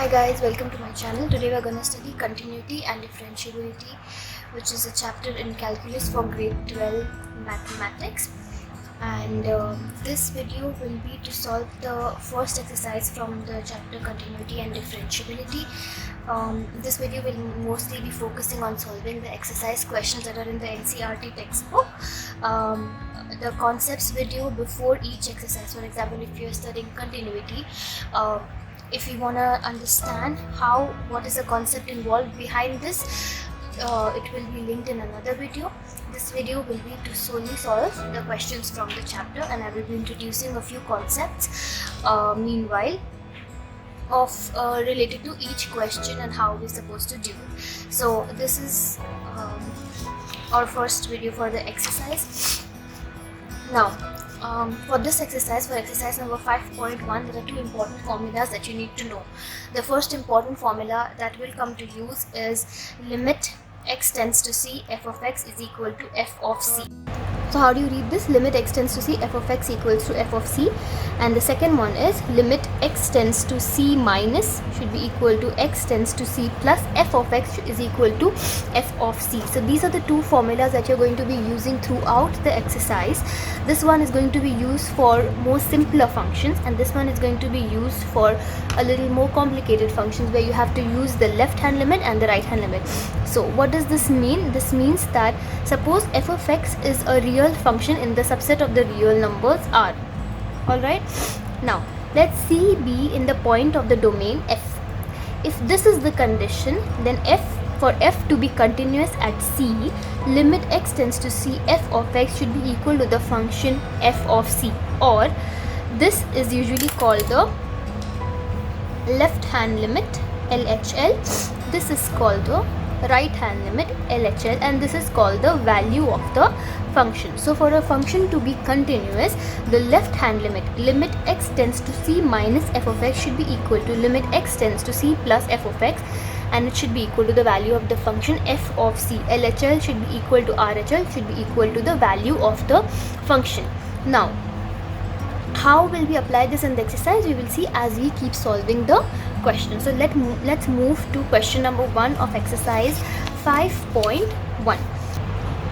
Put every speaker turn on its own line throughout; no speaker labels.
Hi guys, welcome to my channel. Today we are going to study continuity and differentiability, which is a chapter in calculus for grade 12 mathematics. And this video will be to solve the first exercise from the chapter continuity and differentiability. This video will mostly be focusing on solving the exercise questions that are in the NCERT textbook. The concepts video before each exercise, for example, if you're studying continuity, if you want to understand what is the concept involved behind this, it will be linked in another video. This video will be to solely solve the questions from the chapter, and I will be introducing a few concepts meanwhile of related to each question and how we're supposed to do it. So this is our first video for the exercise. Now for this exercise, for exercise number 5.1, there are two important formulas that you need to know. The first important formula that will come to use is limit x tends to c f of x is equal to f of c. So how do you read this? Limit x tends to c f of x equals to f of c. And the second one is limit x tends to c minus should be equal to x tends to c plus f of x is equal to f of c. So these are the two formulas that you're going to be using throughout the exercise. This one is going to be used for more simpler functions, and this one is going to be used for a little more complicated functions where you have to use the left hand limit and the right hand limit. So what does this mean? This means that suppose f of x is a real function in the subset of the real numbers R. Alright, now let c be in the point of the domain f. If this is the condition, then for f to be continuous at c, limit x tends to c f of x should be equal to the function f of c, or this is usually called the left hand limit LHL. This is called the right hand limit LHL, and this is called the value of the function. So for a function to be continuous, the left hand limit x tends to c minus f of x should be equal to limit x tends to c plus f of x, and it should be equal to the value of the function f of c. LHL should be equal to RHL should be equal to the value of the function. Now how will we apply this in the exercise? We will see as we keep solving the question. So let's move to question number 1 of exercise 5.1.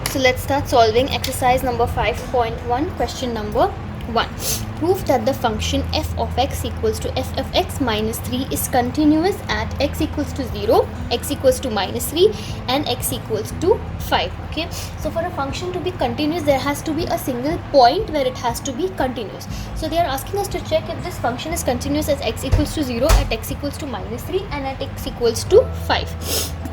So let's start solving exercise number 5.1. Question number 1. Prove that the function f of x equals to f of x minus 3 is continuous at x equals to 0, x equals to minus 3, and x equals to 5. Okay, so for a function to be continuous, there has to be a single point where it has to be continuous. So they are asking us to check if this function is continuous at x equals to 0, at x equals to minus 3, and at x equals to 5.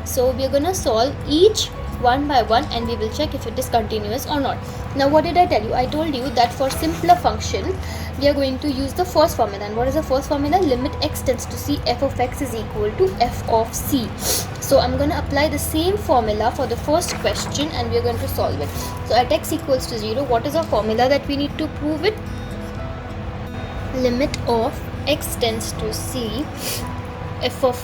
So we are going to solve each one by one, and we will check if it is continuous or not. Now what did I tell you? I told you that for simpler function we are going to use the first formula. And what is the first formula? Limit x tends to c f of x is equal to f of c. So I'm going to apply the same formula for the first question, and we are going to solve it. So at x equals to 0, what is our formula that we need to prove it? Limit of x tends to c f of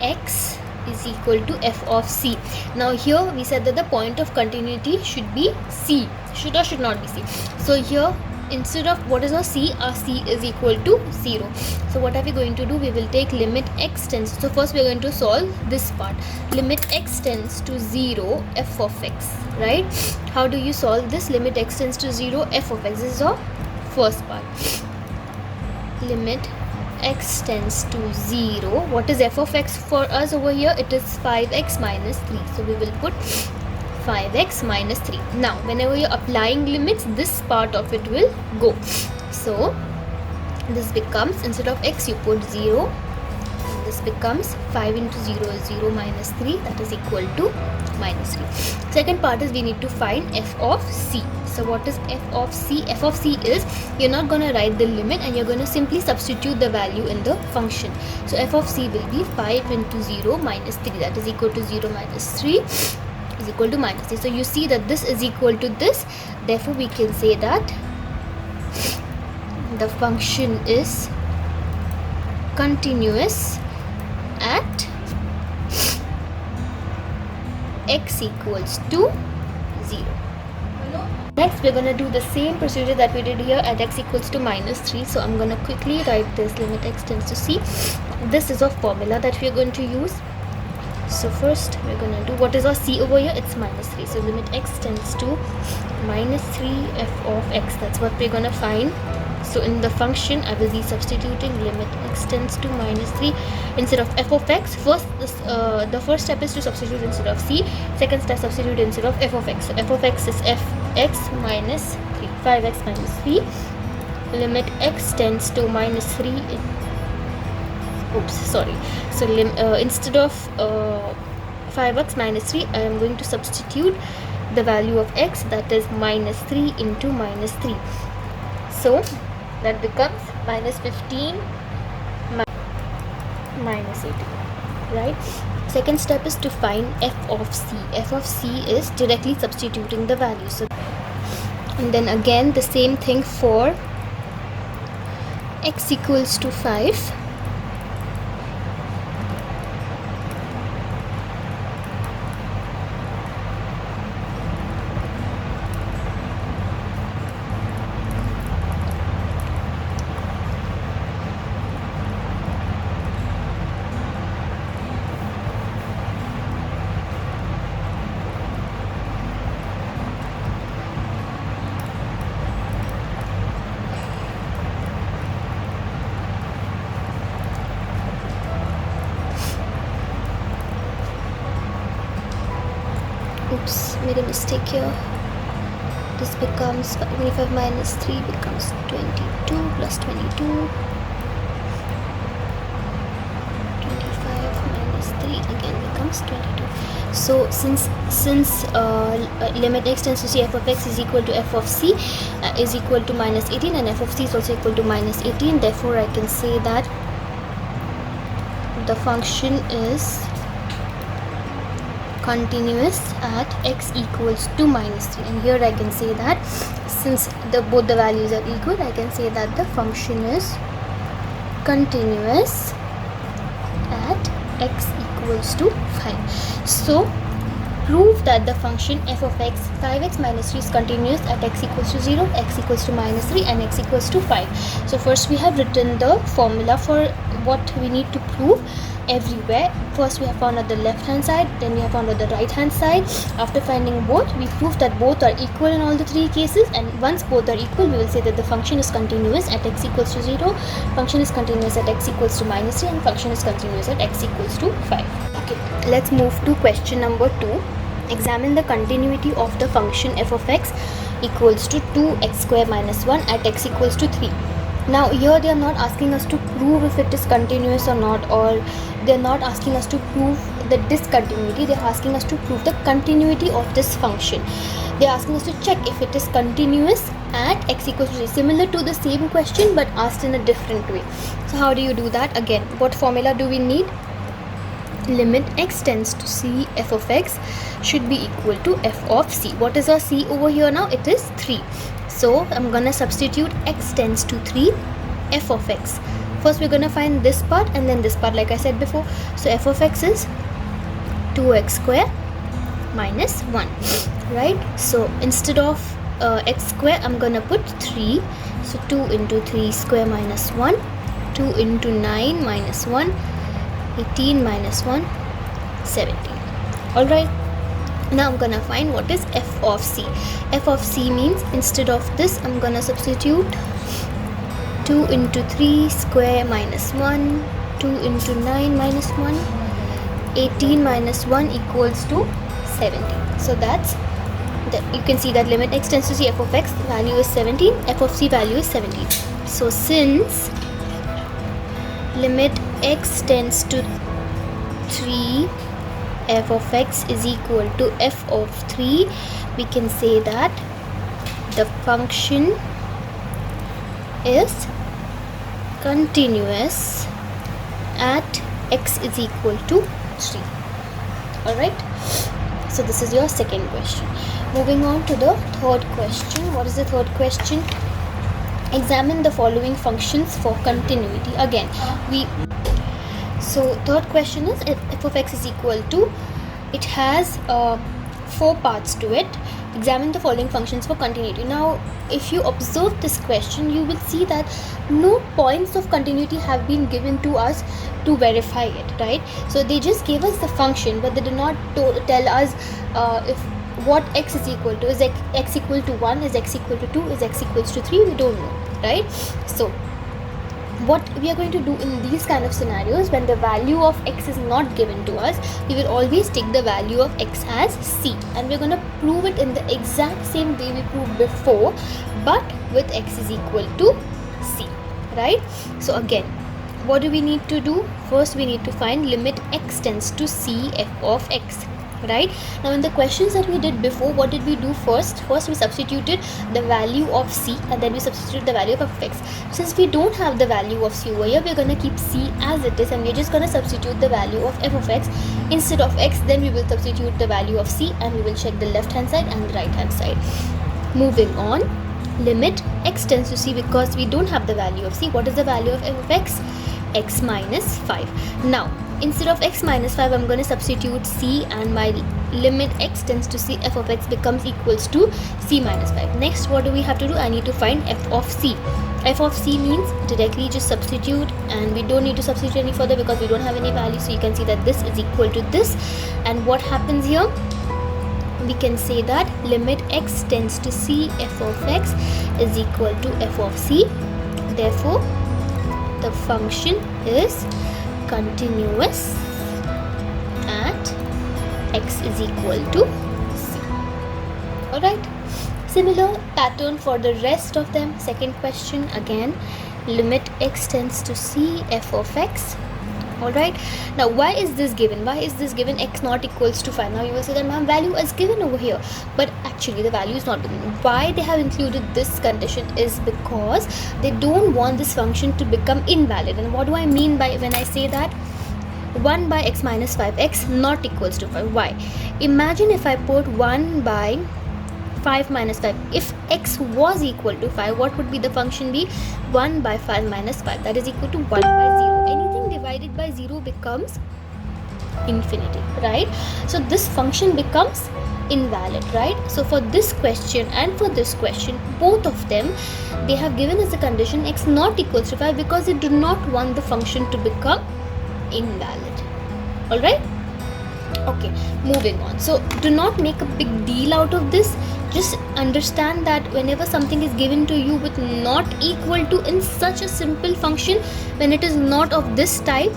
x is equal to f of c. Now here we said that the point of continuity should be c, should or should not be c. So here instead of what is our c is equal to 0. So what are we going to do? We will take limit x tends, so first we are going to solve this part. Limit x tends to 0 f of x, right? How do you solve this? Limit x tends to 0 f of x, this is our first part. Limit x tends to 0. What is f of x for us over here? It is 5x minus 3. So we will put 5x minus 3. Now whenever you're applying limits, this part of it will go. So this becomes, instead of x you put 0, and this becomes 5 into 0 is 0 minus 3, that is equal to minus 3. Second part is we need to find f of c. So what is f of c? F of c is, you're not going to write the limit and you're going to simply substitute the value in the function. So f of c will be 5 into 0 minus 3, that is equal to 0 minus 3 is equal to minus 3. So you see that this is equal to this, therefore we can say that the function is continuous at x equals to 0. Next, we're going to do the same procedure that we did here at x equals to minus 3. So I'm going to quickly write this limit x tends to c. This is a formula that we're going to use. So first we're going to do, what is our c over here? It's minus 3. So limit x tends to minus 3 f of x. That's what we're going to find. So in the function, I will be substituting limit x tends to minus 3 instead of f of x. First, the first step is to substitute instead of c. Second step, substitute instead of f of x. So f of x is fx minus 3, 5x minus 3. Limit x tends to minus 3. So instead of 5x minus 3, I am going to substitute the value of x, that is minus 3 into minus 3. So that becomes minus 15 minus 18, right? Second step is to find f of c. F of c is directly substituting the value. So, and then again the same thing for x equals to 5. Oops, made a mistake here. This becomes 25 minus 3 becomes 22 plus 22. 25 minus 3 again becomes 22. So since limit x tends to c, f of x is equal to f of c is equal to minus 18, and f of c is also equal to minus 18. Therefore, I can say that the function is continuous at x equals to minus 3. And here I can say that since both the values are equal, I can say that the function is continuous at x equals to 5. So prove that the function f of x 5x minus 3 is continuous at x equals to 0, x equals to minus 3 and x equals to 5. So first we have written the formula for what we need to prove everywhere. First we have found at the left hand side, then we have found at the right hand side. After finding both, we prove that both are equal in all the three cases, and once both are equal, we will say that the function is continuous at x equals to 0, function is continuous at x equals to minus 3, and function is continuous at x equals to 5. Okay, let's move to question number 2. Examine the continuity of the function f of x equals to 2x square minus 1 at x equals to 3. Now here they are not asking us to prove if it is continuous or not, or they are not asking us to prove the discontinuity. They are asking us to prove the continuity of this function. They are asking us to check if it is continuous at x equals to 3, similar to the same question but asked in a different way. So how do you do that? Again, what formula do we need? Limit x tends to c, f of x should be equal to f of c. What is our c over here now? It is 3. So I'm gonna substitute x tends to 3, f of x. First we're gonna find this part and then this part, like I said before. So f of x is 2x square minus 1, right? So instead of x square, I'm gonna put 3. So 2 into 3 square minus 1, 2 into 9 minus 1, 18 minus 1, 17. Alright, now I'm gonna find what is f of c. F of c means instead of this, I'm gonna substitute 2 into 3 square minus 1, 2 into 9 minus 1, 18 minus 1 equals to 17. So that's that. You can see that limit x tends to c, f of x value is 17, f of c value is 17. So since limit x tends to 3, f of x is equal to f of 3, we can say that the function is continuous at x is equal to 3. Alright, so this is your second question. Moving on to the third question. What is the third question? Examine the following functions for continuity. Again, so third question is if f of x is equal to, it has 4 parts to it. Examine the following functions for continuity. Now, if you observe this question, you will see that no points of continuity have been given to us to verify it, right? So they just gave us the function, but they did not tell us if what x is equal to. Is x equal to 1? Is x equal to 2? Is x equals to 3? We don't know, right? So what we are going to do in these kind of scenarios, when the value of x is not given to us, we will always take the value of x as c, and we're going to prove it in the exact same way we proved before, but with x is equal to c, right? So again, what do we need to do? First we need to find limit x tends to c f of x, right? Now in the questions that we did before, what did we do first? First we substituted the value of c, and then we substituted the value of f of x. Since we don't have the value of c over here, we're going to keep c as it is, and we're just going to substitute the value of f of x instead of x. Then we will substitute the value of c, and we will check the left hand side and the right hand side. Moving on, limit x tends to c, because we don't have the value of c. What is the value of f of x? X minus 5. Now instead of x minus 5, I'm going to substitute c, and my limit x tends to c f of x becomes equals to c minus 5. Next, what do we have to do? I need to find f of c. F of c means directly just substitute, and we don't need to substitute any further because we don't have any value. So you can see that this is equal to this, and what happens here? We can say that limit x tends to c f of x is equal to f of c. Therefore the function is continuous at x is equal to c. Alright, similar pattern for the rest of them. Second question, again, limit x tends to c f of x. Alright, now why is this given? Why is this given x not equals to 5? Now you will say that ma'am, value is given over here, but actually the value is not given. Why they have included this condition is because they don't want this function to become invalid. And what do I mean by when I say that? 1 by x minus 5x not equals to 5. Why? Imagine if I put 1 by 5 minus 5. If x was equal to 5, what would be the function be? 1 by 5 minus 5. That is equal to 1 by 0. Anything divided by 0 becomes infinity, right? So this function becomes invalid, right? So for this question and for this question, both of them, they have given us the condition x not equals to 5 because they do not want the function to become invalid. Alright? Okay, moving on. So do not make a big deal out of this. Just understand that whenever something is given to you with not equal to in such a simple function, when it is not of this type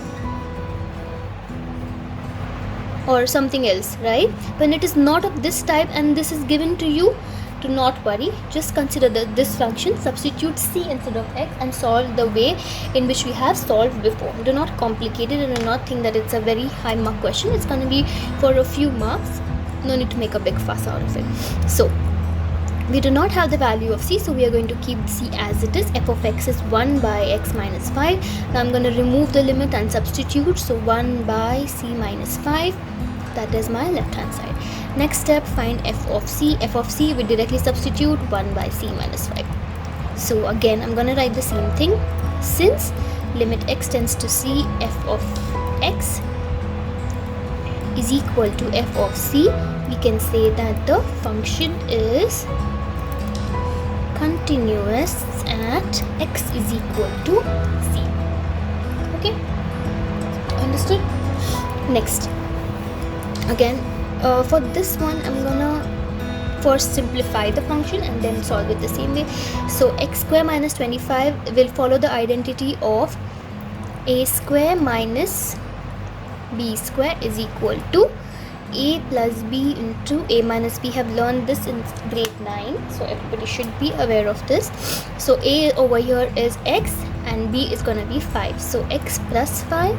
or something else, right? When it is not of this type and this is given to you, do not worry. Just consider this function, substitute c instead of x, and solve the way in which we have solved before. Do not complicate it, and do not think that it's a very high mark question. It's going to be for a few marks. No need to make a big fuss out of it. So we do not have the value of c, so we are going to keep c as it is. F of x is 1 by x minus 5. Now I'm going to remove the limit and substitute. So 1 by c minus 5. That is my left hand side. Next step, find f of c. F of c, we directly substitute 1 by c minus 5. So again, I'm going to write the same thing. Since limit x tends to c, f of x is equal to f of c, we can say that the function is continuous at x is equal to c. Okay, understood? Next, again, for this one, I'm gonna first simplify the function and then solve it the same way. So x square minus 25 will follow the identity of a square minus b square is equal to a plus b into a minus b. Have learned this in grade 9, so everybody should be aware of this. So a over here is x and b is gonna be 5. So x plus 5,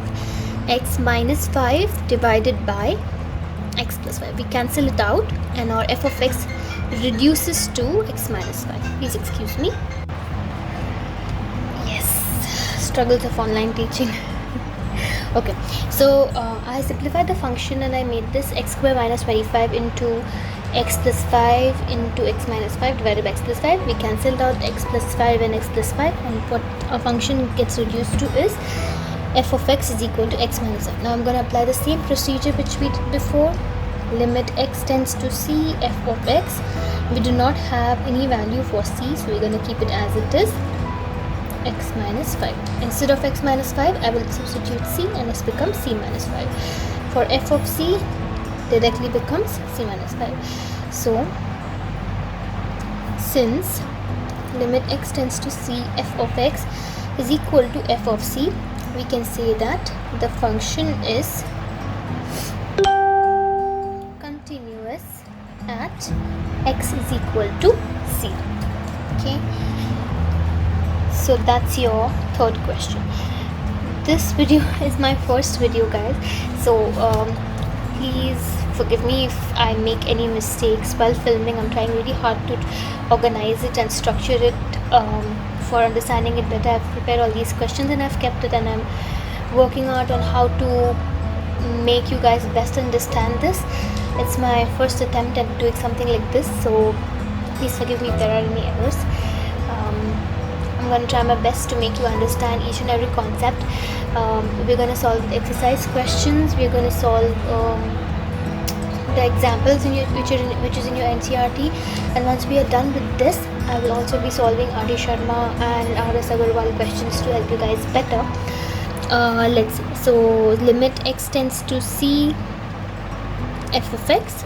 x minus 5 divided by x plus 5. We cancel it out and our f of x reduces to x minus 5. Please excuse me. Yes, struggles of online teaching. Okay, so I simplified the function and I made this x square minus 25 into x plus 5 into x minus 5 divided by x plus 5. We cancelled out x plus 5 and x plus 5, and what our function gets reduced to is f of x is equal to x minus 5. Now I'm going to apply the same procedure which we did before. limit x tends to c, f of x. We do not have any value for c, so we're going to keep it as it is, x minus 5. Instead of x minus 5, I will substitute c and this becomes c minus 5. For f of c, directly becomes c minus 5. So, since limit x tends to c, f of x is equal to f of c, we can say that the function is continuous at x is equal to c. Okay, so that's your third question. This video is my first video, guys, so please forgive me if I make any mistakes while filming. I'm trying really hard to organize it and structure it for understanding it better. I've prepared all these questions and I've kept it, and I'm working out on how to make you guys best understand this. It's my first attempt at doing something like this, so please forgive me if there are any errors. I'm going to try my best to make you understand each and every concept. We're going to solve exercise questions, we're going to solve the examples which is in your NCERT, and once we are done with this, I will also be solving R.D. Sharma and R.S. Agarwal questions to help you guys better. Let's see. So limit x tends to c, f of x,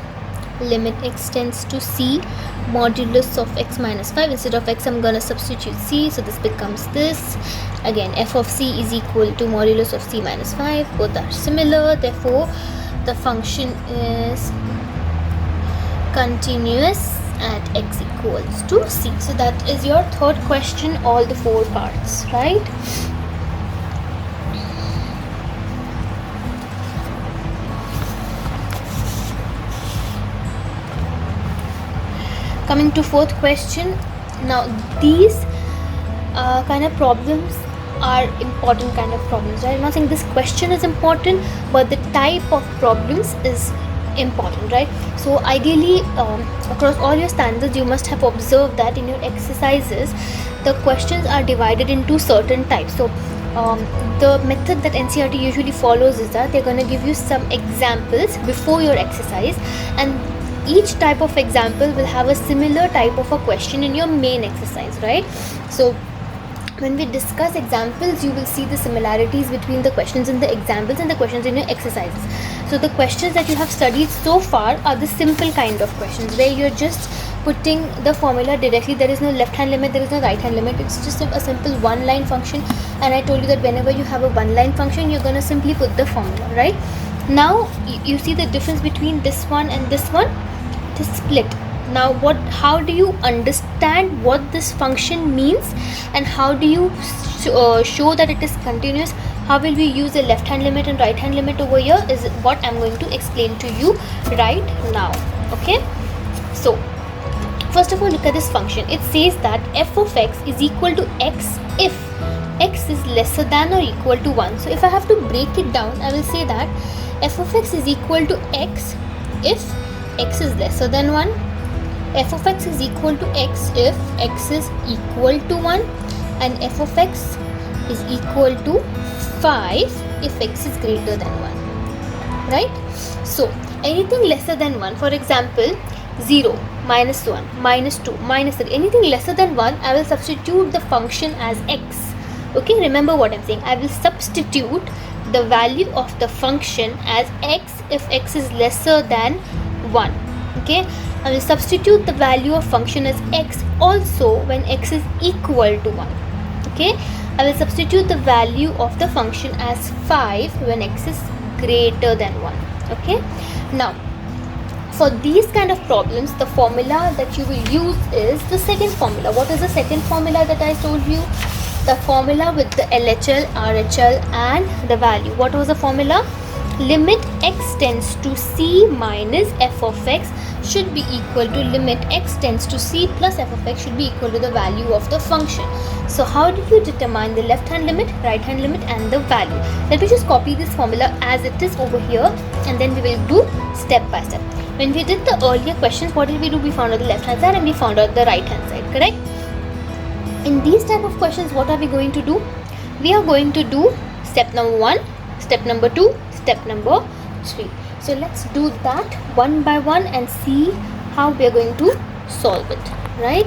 limit x tends to c, modulus of x minus 5. Instead of x, I'm gonna substitute c, so this becomes this. Again, f of c is equal to modulus of c minus 5. Both are similar, therefore the function is continuous at x equals to c. So that is your third question, all the 4 parts, right? Coming to fourth question. Now these kind of problems are important kind of problems, right? I'm not saying this question is important, but the type of problems is important, right? So ideally, across all your standards, you must have observed that in your exercises, the questions are divided into certain types. So the method that NCERT usually follows is that they're going to give you some examples before your exercise, and each type of example will have a similar type of a question in your main exercise, right? So when we discuss examples, you will see the similarities between the questions in the examples and the questions in your exercises. So the questions that you have studied so far are the simple kind of questions where you're just putting the formula directly. There is no left hand limit, there is no right hand limit. It's just a simple one line function, and I told you that whenever you have a one line function, you're going to simply put the formula, right? Now you see the difference between this one and this one, the split. Now how do you understand what this function means, and how do you show that it is continuous? How will we use the left hand limit and right hand limit over here is what I'm going to explain to you right now. Okay, so first of all, look at this function. It says that f of x is equal to x if x is lesser than or equal to 1. So if I have to break it down, I will say that f of x is equal to x if x is lesser than 1, f of x is equal to x if x is equal to 1, and f of x is equal to 5 if x is greater than 1, right? So anything lesser than 1, for example 0, minus 1, minus 2, minus 3, anything lesser than 1, I will substitute the function as x. Okay, remember what I'm saying. I will substitute the value of the function as x if x is lesser than 1. Okay, I will substitute the value of function as x also when x is equal to 1. Okay, I will substitute the value of the function as 5 when x is greater than 1. Okay, now for these kind of problems, the formula that you will use is the second formula. What is the second formula that I told you? The formula with the LHL, RHL and the value. What was the formula? Limit x tends to c minus f of x should be equal to limit x tends to c plus f of x should be equal to the value of the function. So how do you determine the left hand limit, right hand limit and the value? Let me just copy this formula as it is over here, and then we will do step by step. When we did the earlier questions, what did we do? We found out the left hand side and we found out the right hand side, correct? In these type of questions, what are we going to do? We are going to do step number 1, step number 2, step number 3. So let's do that one by one and see how we are going to solve it, right?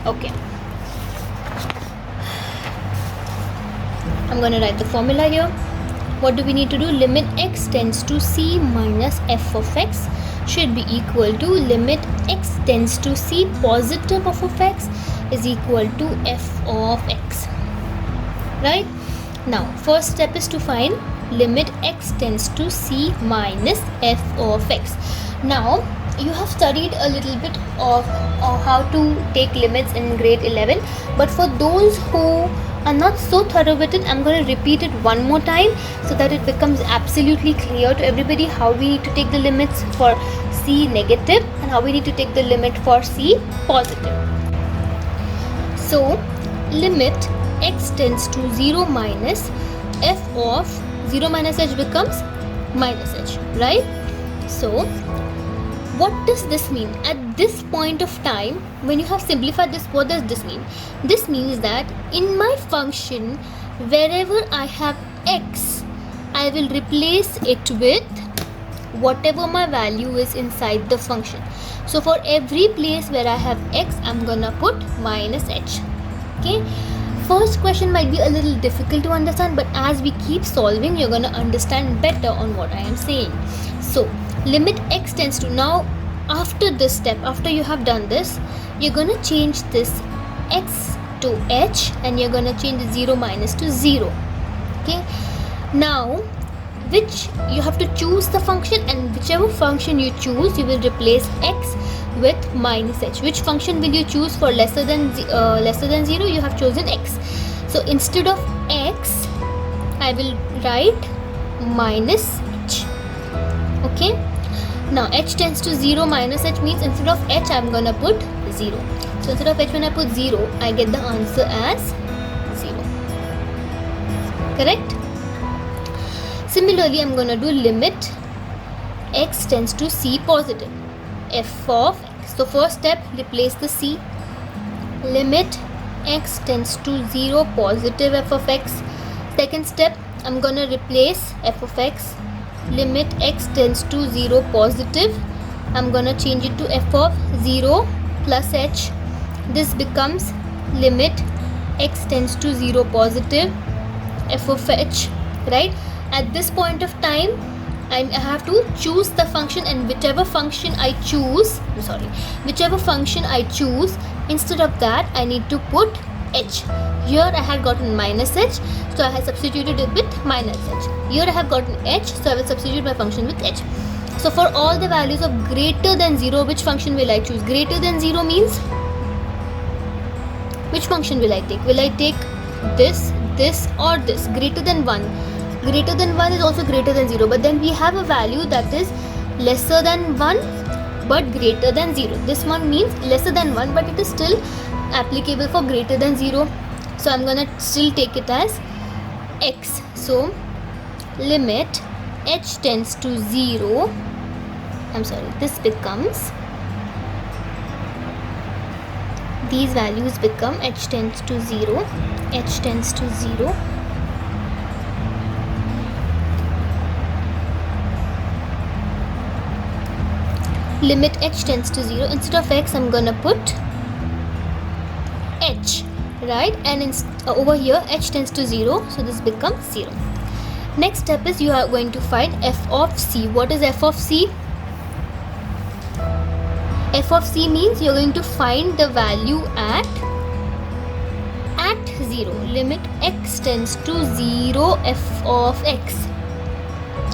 Okay, I'm going to write the formula here. What do we need to do? Limit x tends to c minus f of x should be equal to limit x tends to c positive of x is equal to f of x, right? Now first step is to find limit x tends to c minus f of x. Now you have studied a little bit of how to take limits in grade 11, but for those who are not so thorough with it, I'm going to repeat it one more time so that it becomes absolutely clear to everybody how we need to take the limits for c negative and how we need to take the limit for c positive. So limit x tends to 0 minus f of 0 minus h becomes minus h, right? So what does this mean? At this point of time, when you have simplified this, what does this mean? This means that in my function, wherever I have x, I will replace it with whatever my value is inside the function. So for every place where I have x, I'm gonna put minus h. Okay. First question might be a little difficult to understand, but as we keep solving, you're gonna understand better on what I am saying. So limit x tends to, now after this step, after you have done this, you're gonna change this x to h and you're gonna change the 0 minus to 0. Okay. Now which you have to choose the function, and whichever function you choose, you will replace x with minus h. Which function will you choose for lesser than 0? You have chosen x. So instead of x, I will write minus h. Okay. Now h tends to 0 minus h means instead of h, I'm gonna put 0. So instead of h, when I put 0, I get the answer as 0. Correct? Similarly, I'm gonna do limit x tends to c positive f of x. So first step, replace the c. Limit x tends to 0 positive f of x. Second step, I'm gonna replace f of x. Limit x tends to 0 positive, I'm gonna change it to f of 0 plus h. This becomes limit x tends to 0 positive f of h, right? At this point of time, I have to choose the function, and whichever function I choose, instead of that I need to put h. Here I had gotten minus h, so I have substituted it with minus h. Here I have gotten h, so I will substitute my function with h. So for all the values of greater than 0, which function will I choose? Greater than 0 means, which function will I take? Will I take this, this or this? Greater than 1. Greater than 1 is also greater than 0, but then we have a value that is lesser than 1 but greater than 0. This one means lesser than 1, but it is still applicable for greater than 0. So I'm gonna still take it as x. So limit h tends to 0, this becomes, these values become h tends to 0, h tends to 0. Limit h tends to 0, instead of x I'm gonna put h, right? And over here h tends to 0, so this becomes 0. Next step is you are going to find f of c. What is f of c? F of c means you're going to find the value at 0. Limit x tends to 0 f of x.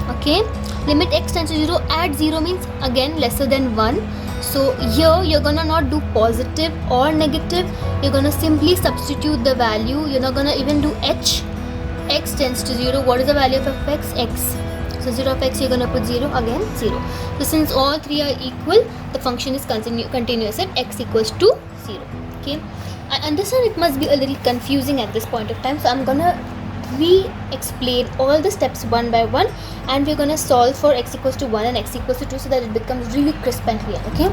Okay, limit x tends to 0 at 0 means again lesser than 1. So here you're gonna not do positive or negative, you're gonna simply substitute the value. You're not gonna even do h. X tends to 0. What is the value of f(x)? X. So 0 of x, you're gonna put 0, again 0. So since all three are equal, the function is continuous at x equals to 0. Okay, I understand it must be a little confusing at this point of time, so I'm gonna re-explain all the steps one by one, and we're gonna solve for x equals to 1 and x equals to 2 so that it becomes really crisp and clear. Okay,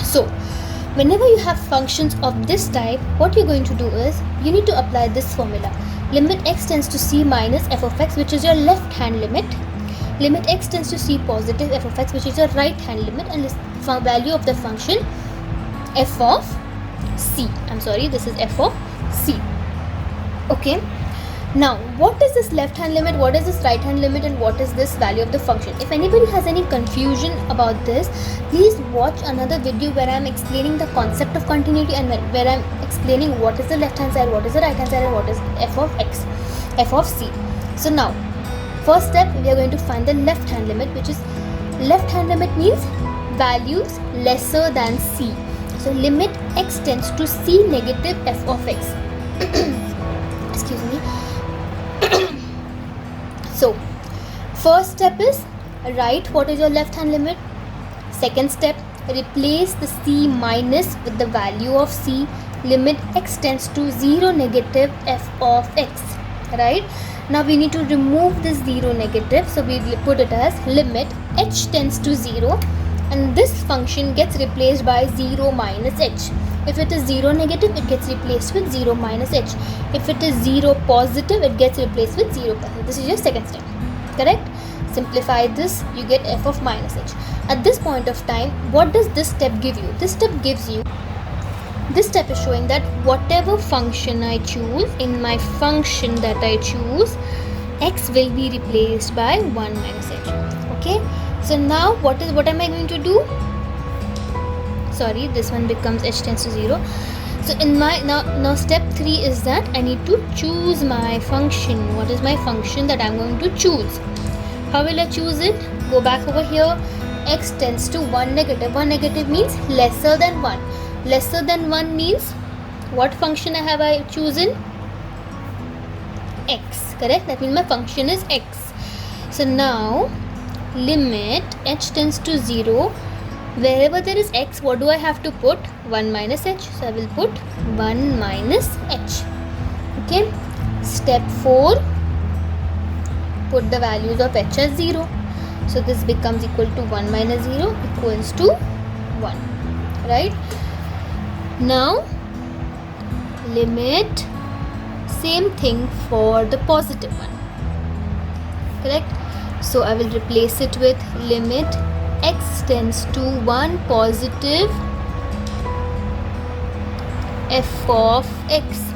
so whenever you have functions of this type, what you're going to do is you need to apply this formula. Limit x tends to c minus f of x, which is your left hand limit. limit x tends to c positive f of x, which is a right hand limit, and this value of the function f of c. I'm sorry, this is f of c. Okay. Now, what is this left hand limit, what is this right hand limit, and what is this value of the function? If anybody has any confusion about this, please watch another video where I am explaining the concept of continuity and where I am explaining what is the left hand side, what is the right hand side, and what is f of x, f of c. So now, first step, we are going to find the left hand limit, which is, left hand limit means values lesser than c. So limit x tends to c negative f of x. Excuse me. So, first step is write what is your left hand limit. Second step, replace the c minus with the value of c. Limit x tends to 0 negative f of x. Right? Now we need to remove this 0 negative. So we put it as limit h tends to 0, and this function gets replaced by 0 minus h. If it is 0 negative, it gets replaced with 0 minus h. If it is 0 positive, it gets replaced with 0 positive. This is your second step. Correct? Simplify this, you get f of minus h. At this point of time, what does this step give you? This step gives you, this step is showing that whatever function I choose, in my function that I choose, x will be replaced by 1 minus h. Okay? So now what am I going to do? Sorry, this one becomes h tends to 0. So in my now step 3 is that I need to choose my function. What is my function that I'm going to choose? How will I choose it? Go back over here. X tends to 1 negative. 1 negative means lesser than 1. Lesser than 1 means what function have I chosen? X. Correct? That means my function is x. So now limit h tends to 0. Wherever there is x, what do I have to put? 1 minus h. So I will put 1 minus h. Okay. Step 4. Put the values of h as 0. So this becomes equal to 1 minus 0 equals to 1. Right. Now limit, same thing for the positive one. Correct. So I will replace it with limit x tends to 1 positive f of x.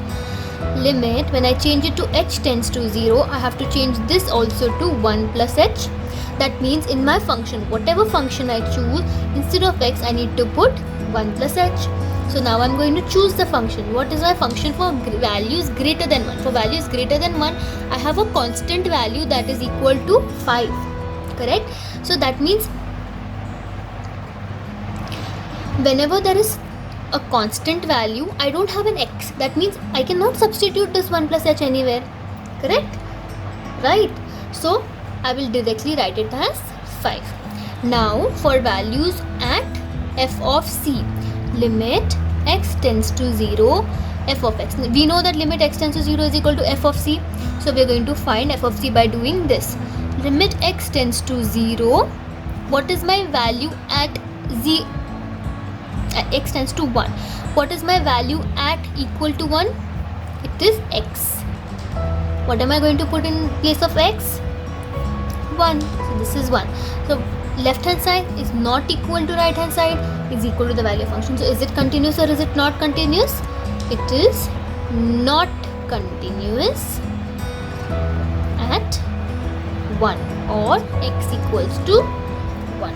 Limit, when I change it to h tends to 0, I have to change this also to 1 plus h. That means in my function, whatever function I choose, instead of x I need to put 1 plus h. So now I'm going to choose the function. What is my function for values greater than 1? For values greater than 1, I have a constant value that is equal to 5. Correct? So that means whenever there is a constant value, I don't have an x. That means I cannot substitute this 1 plus h anywhere. Correct? Right? So I will directly write it as 5. Now for values at f of c, limit x tends to 0, f of x. We know that limit x tends to 0 is equal to f of c. So we are going to find f of c by doing this. Limit x tends to 0. What is my value at z? X tends to 1. What is my value at equal to 1? It is x. What am I going to put in place of x? 1. So this is 1. So left hand side is not equal to right hand side, is equal to the value of function. So is it continuous or is it not continuous? It is not continuous at 1, or x equals to 1.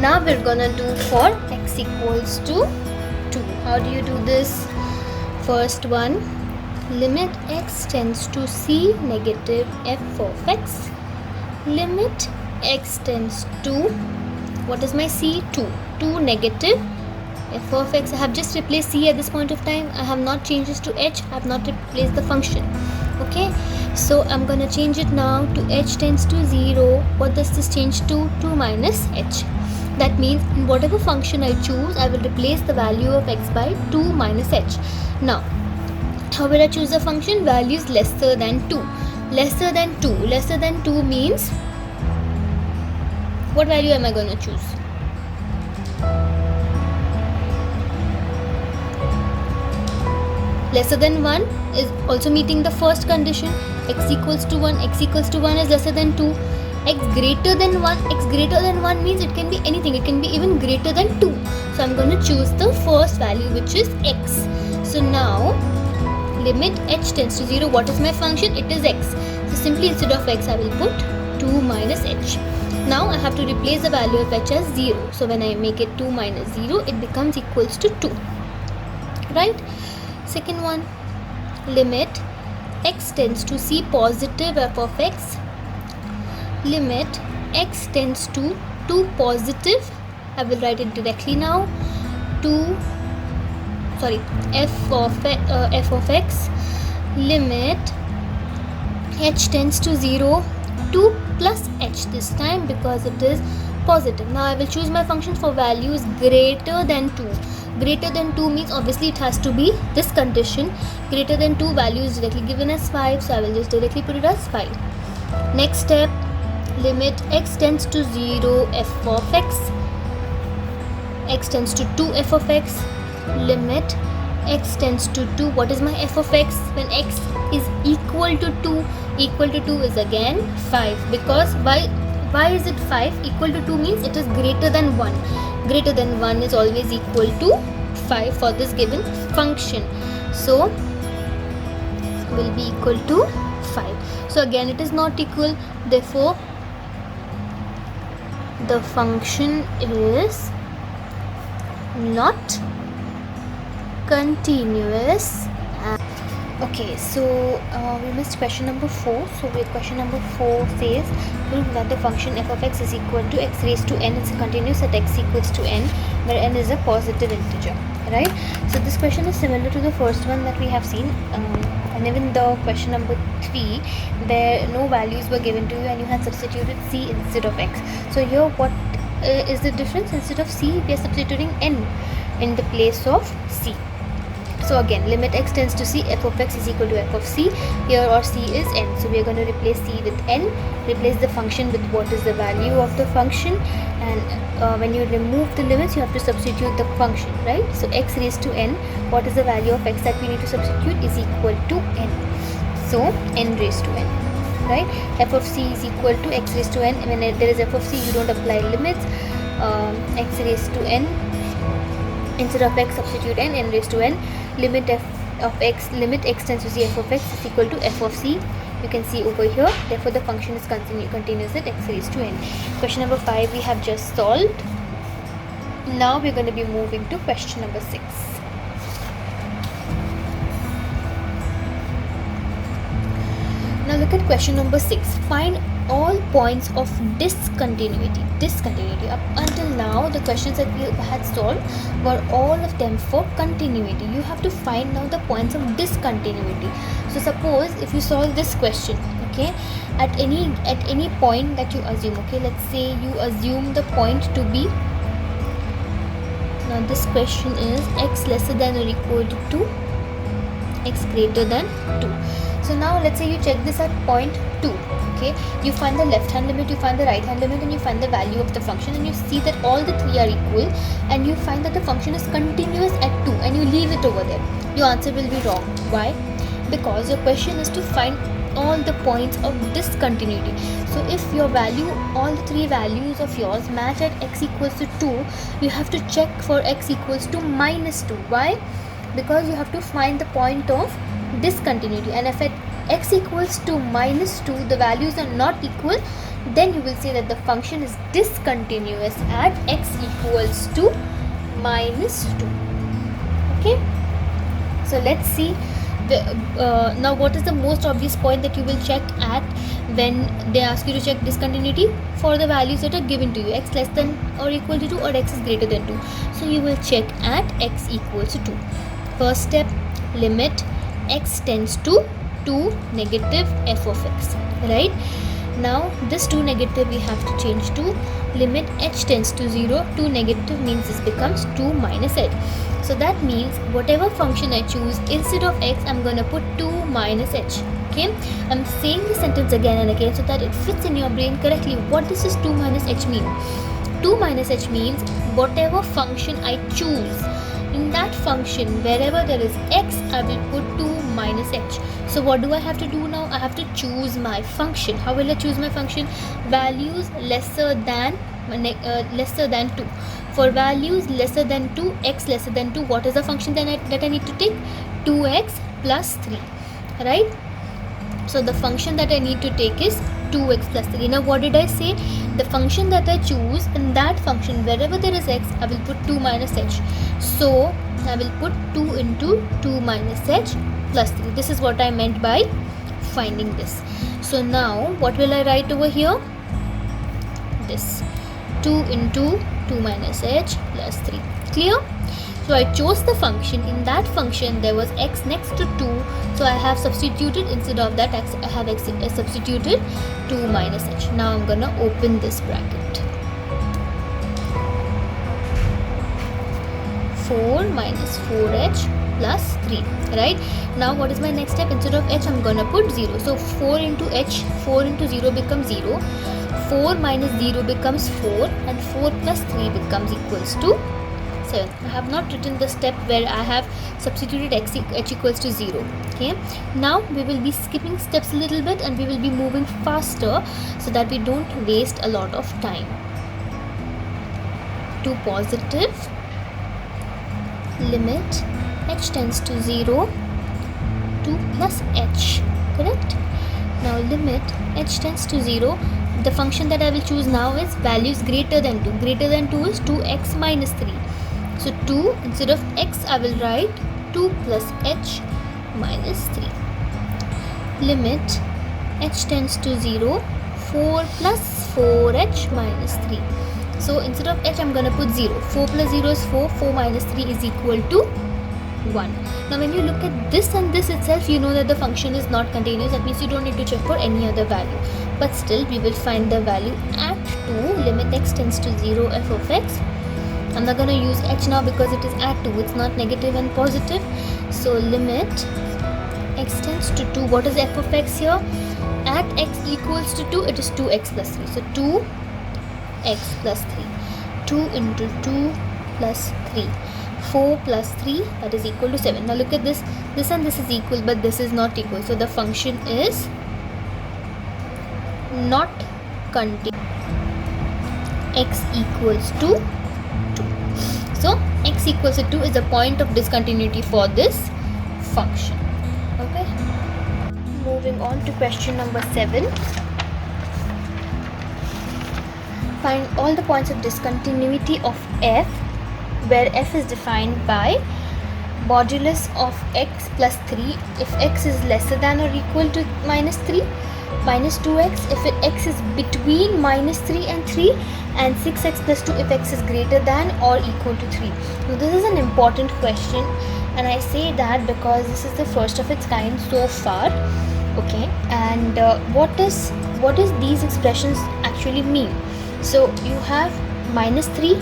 Now we're gonna do for x equals to 2. How do you do this? First one, limit x tends to c negative f of x. Limit x tends to, what is my c? 2. 2 negative f of x. I have just replaced c at this point of time. I have not changed this to h. I have not replaced the function. Okay, so I'm gonna change it now to h tends to 0. What does this change to? 2 minus h. That means in whatever function I choose, I will replace the value of x by 2 minus h. Now, how will I choose the function? Values lesser than 2. Lesser than 2. Lesser than 2 means, what value am I going to choose? lesser than 1 is also meeting the first condition. X equals to 1, x equals to 1 is lesser than 2. X greater than 1 means it can be anything, it can be even greater than 2. So I'm going to choose the first value, which is x. So now limit h tends to 0. What is my function? It is x. So simply instead of x I will put 2 minus h. Now I have to replace the value of h as 0. So when I make it 2 minus 0, it becomes equals to 2. Right? Second one, limit x tends to c positive f of x. Limit x tends to 2 positive, I will write it directly now, f of x. Limit h tends to 0, 2 plus h this time because it is positive. Now I will choose my function for values greater than 2. Greater than 2 means obviously it has to be this condition. Greater than 2 value is directly given as 5, so I will just directly put it as 5. Next step, limit x tends to 0 f of x. X tends to 2 f of x. Limit x tends to 2. What is my f of x? When x is equal to 2, equal to 2 is again 5. Because why is it 5? Equal to 2 means it is greater than 1. Greater than 1 is always equal to 5 for this given function. So will be equal to 5. So again it is not equal, therefore the function is not continuous. Okay, so we missed question number 4. So with question number 4 says prove that the function f of x is equal to x raised to n is continuous at x equals to n, where n is a positive integer, right? So this question is similar to the first one that we have seen, and even the question number 3 where no values were given to you and you had substituted c instead of x. So here what is the difference? Instead of c we are substituting n in the place of c. So again, limit x tends to c, f of x is equal to f of c. Here our c is n, so we are going to replace c with n, replace the function with what is the value of the function, and when you remove the limits you have to substitute the function, right? So x raised to n, what is the value of x that we need to substitute, is equal to n. So n raised to n, right? F of c is equal to x raised to n. When there is f of c, you don't apply limits. X raised to n, instead of x substitute n raised to n. Limit f of x, limit x tends to c f of x is equal to f of c. You can see over here, therefore the function is continuous at x raised to n. Question number 5 we have just solved. Now we're going to be moving to question number 6. Now look at question number 6. Find all points of discontinuity. Up until now the questions that we had solved were all of them for continuity. You have to find now the points of discontinuity. So suppose if you solve this question, okay, at any point that you assume, okay, let's say you assume the point to be, now this question is x lesser than or equal to 2, x greater than 2. So now let's say you check this at point 2. Okay, you find the left hand limit, you find the right hand limit, and you find the value of the function, and you see that all the three are equal, and you find that the function is continuous at 2, and you leave it over there. Your answer will be wrong. Why? Because your question is to find all the points of discontinuity. So if your value, all the three values of yours match at x equals to 2, you have to check for x equals to minus 2. Why? Because you have to find the point of discontinuity, and if at x equals to minus 2 the values are not equal, then you will say that the function is discontinuous at x equals to minus 2. Okay, so let's see now what is the most obvious point that you will check at when they ask you to check discontinuity for the values that are given to you, x less than or equal to 2 or x is greater than 2. So you will check at x equals to 2. First step, limit x tends to 2 negative f of x, right? Now this 2 negative we have to change to limit h tends to 0. 2 negative means this becomes 2 minus h. So that means whatever function I choose, instead of x I'm going to put 2 minus h. Okay, I'm saying the sentence again and again so that it fits in your brain correctly. What does this 2 minus h mean? 2 minus h means whatever function I choose, in that function wherever there is x, I will put 2 minus h. So what do I have to do now? I have to choose my function. How will I choose my function? Values lesser than 2. For values lesser than 2, x lesser than 2, what is the function that I need to take? 2x plus 3, right? So the function that I need to take is 2x plus 3. Now what did I say? The function that I choose, in that function wherever there is x, I will put 2 minus h. So I will put 2 into 2 minus h plus 3. This is what I meant by finding this. So now what will I write over here? This 2 into 2 minus h plus 3. Clear? So I chose the function. In that function there was x next to 2, so I have substituted, instead of that x, I have substituted 2 minus h. Now I'm gonna open this bracket. 4 minus 4h plus 3, right? Now what is my next step? Instead of h, I'm gonna put 0. So 4 into h, 4 into 0 becomes 0. 4 minus 0 becomes 4, and 4 plus 3 becomes equals to 7. I have not written the step where I have substituted h equals to 0. Okay, now we will be skipping steps a little bit and we will be moving faster so that we don't waste a lot of time. 2 positive, limit h tends to 0, 2 plus h, correct? Now limit h tends to 0. The function that I will choose now is values greater than 2. Greater than 2 is 2x minus 3. So 2, instead of x, I will write 2 plus h minus 3. Limit h tends to 0, 4 plus 4h minus 3. So instead of h, I'm going to put 0. 4 plus 0 is 4. 4 minus 3 is equal to 1. Now when you look at this and this itself, you know that the function is not continuous. That means you don't need to check for any other value. But still, we will find the value at 2. Limit x tends to 0 f of x. I'm not going to use h now because it is at 2. It's not negative and positive. So limit x tends to 2. What is f of x here? At x equals to 2, it is 2x plus 3. So 2x plus 3. 2 into 2 plus 3. 4 plus 3, that is equal to 7. Now look at this. This and this is equal, but this is not equal. So the function is not continuous. X equals to 2. So x equals to 2 is the point of discontinuity for this function. Okay. Moving on to question number 7. Find all the points of discontinuity of f, where f is defined by modulus of x plus 3 if x is lesser than or equal to minus 3, minus 2x if x is between minus 3 and 3, and 6x plus 2 if x is greater than or equal to 3. Now this is an important question, and I say that because this is the first of its kind so far. Okay, and what does these expressions actually mean? So you have minus 3.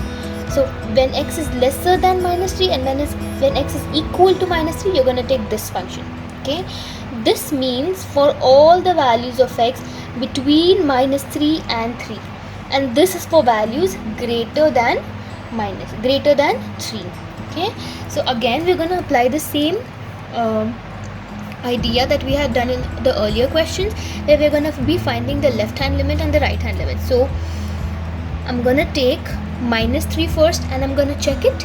So when x is lesser than minus 3 and when x is equal to minus 3, you're going to take this function. Okay, this means for all the values of x between minus 3 and 3, and this is for values greater than 3. Okay, so again we're going to apply the same idea that we have done in the earlier questions, where we're going to be finding the left hand limit and the right hand limit. So I'm going to take minus 3 first and I'm going to check it.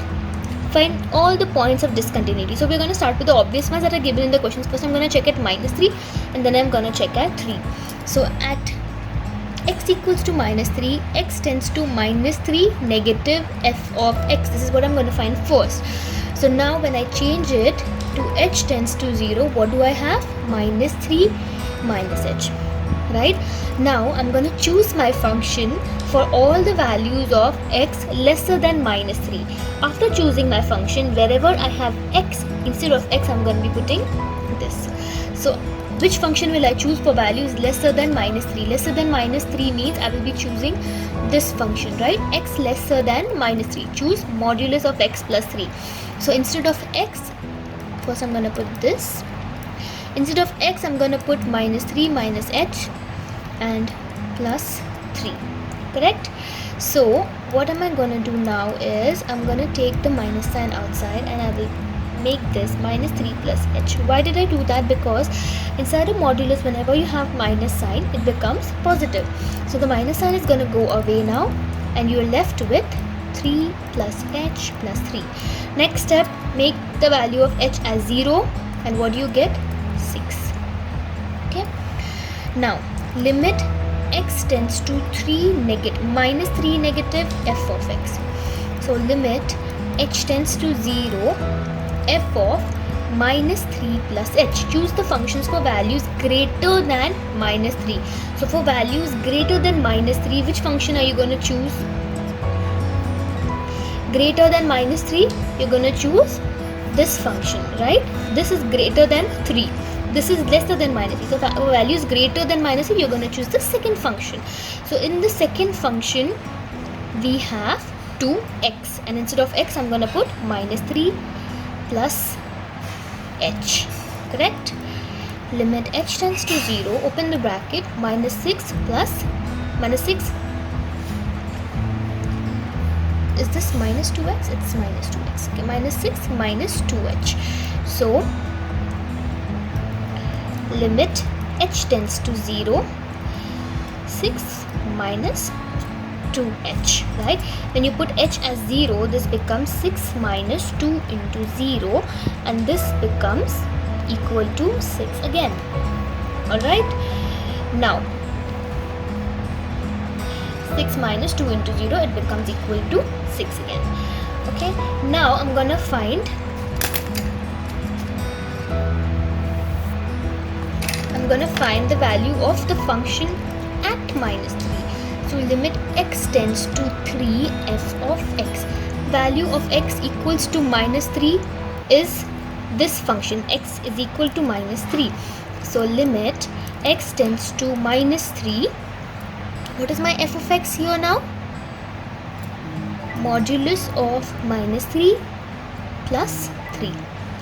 Find all the points of discontinuity. So we're going to start with the obvious ones that are given in the questions. First I'm going to check at minus 3 and then I'm going to check at 3. So at x equals to minus 3, x tends to minus 3 negative f of x. This is what I'm going to find first. So now when I change it to h tends to 0, what do I have? Minus 3 minus h. Right? Now I'm going to choose my function for all the values of x lesser than minus 3. After choosing my function, wherever I have x, instead of x I'm going to be putting this. So which function will I choose for values lesser than minus 3? Lesser than minus 3 means I will be choosing this function, right? X lesser than minus 3. Choose modulus of x plus 3. So instead of x, first I'm going to put this. Instead of x, I'm going to put minus 3 minus h and plus 3. Correct? So what am I going to do now is I'm going to take the minus sign outside and I will make this minus 3 plus h. Why did I do that? Because inside a modulus, whenever you have minus sign, it becomes positive. So the minus sign is going to go away now and you're left with 3 plus h plus 3. Next step, make the value of h as 0 and what do you get? 6. Okay. Now limit x tends to minus 3 negative f of x. So limit h tends to 0 f of minus 3 plus h. Choose the functions for values greater than minus 3. So for values greater than minus 3, which function are you going to choose? Greater than minus 3, you're going to choose this function, right? This is greater than 3. This is lesser than minus 3. So for values greater than minus 3, you're going to choose the second function. So in the second function, we have 2x, and instead of x, I'm going to put minus 3 plus h. Correct? Limit h tends to 0, open the bracket, minus 6 plus minus 6. Is this minus 2x? It's minus 2x. Okay, minus 6 minus 2h. So limit h tends to 0, 6 minus 2h, right? When you put h as 0, this becomes 6 minus 2 into 0 and this becomes equal to 6 again. Alright, now 6 minus 2 into 0, it becomes equal to 6 again. Okay, now I'm gonna find the value of the function at minus 3. So limit x tends to 3 f of x. Value of x equals to minus 3 is this function, x is equal to minus 3. So limit x tends to minus 3. What is my f of x here now? Modulus of minus 3 plus 3.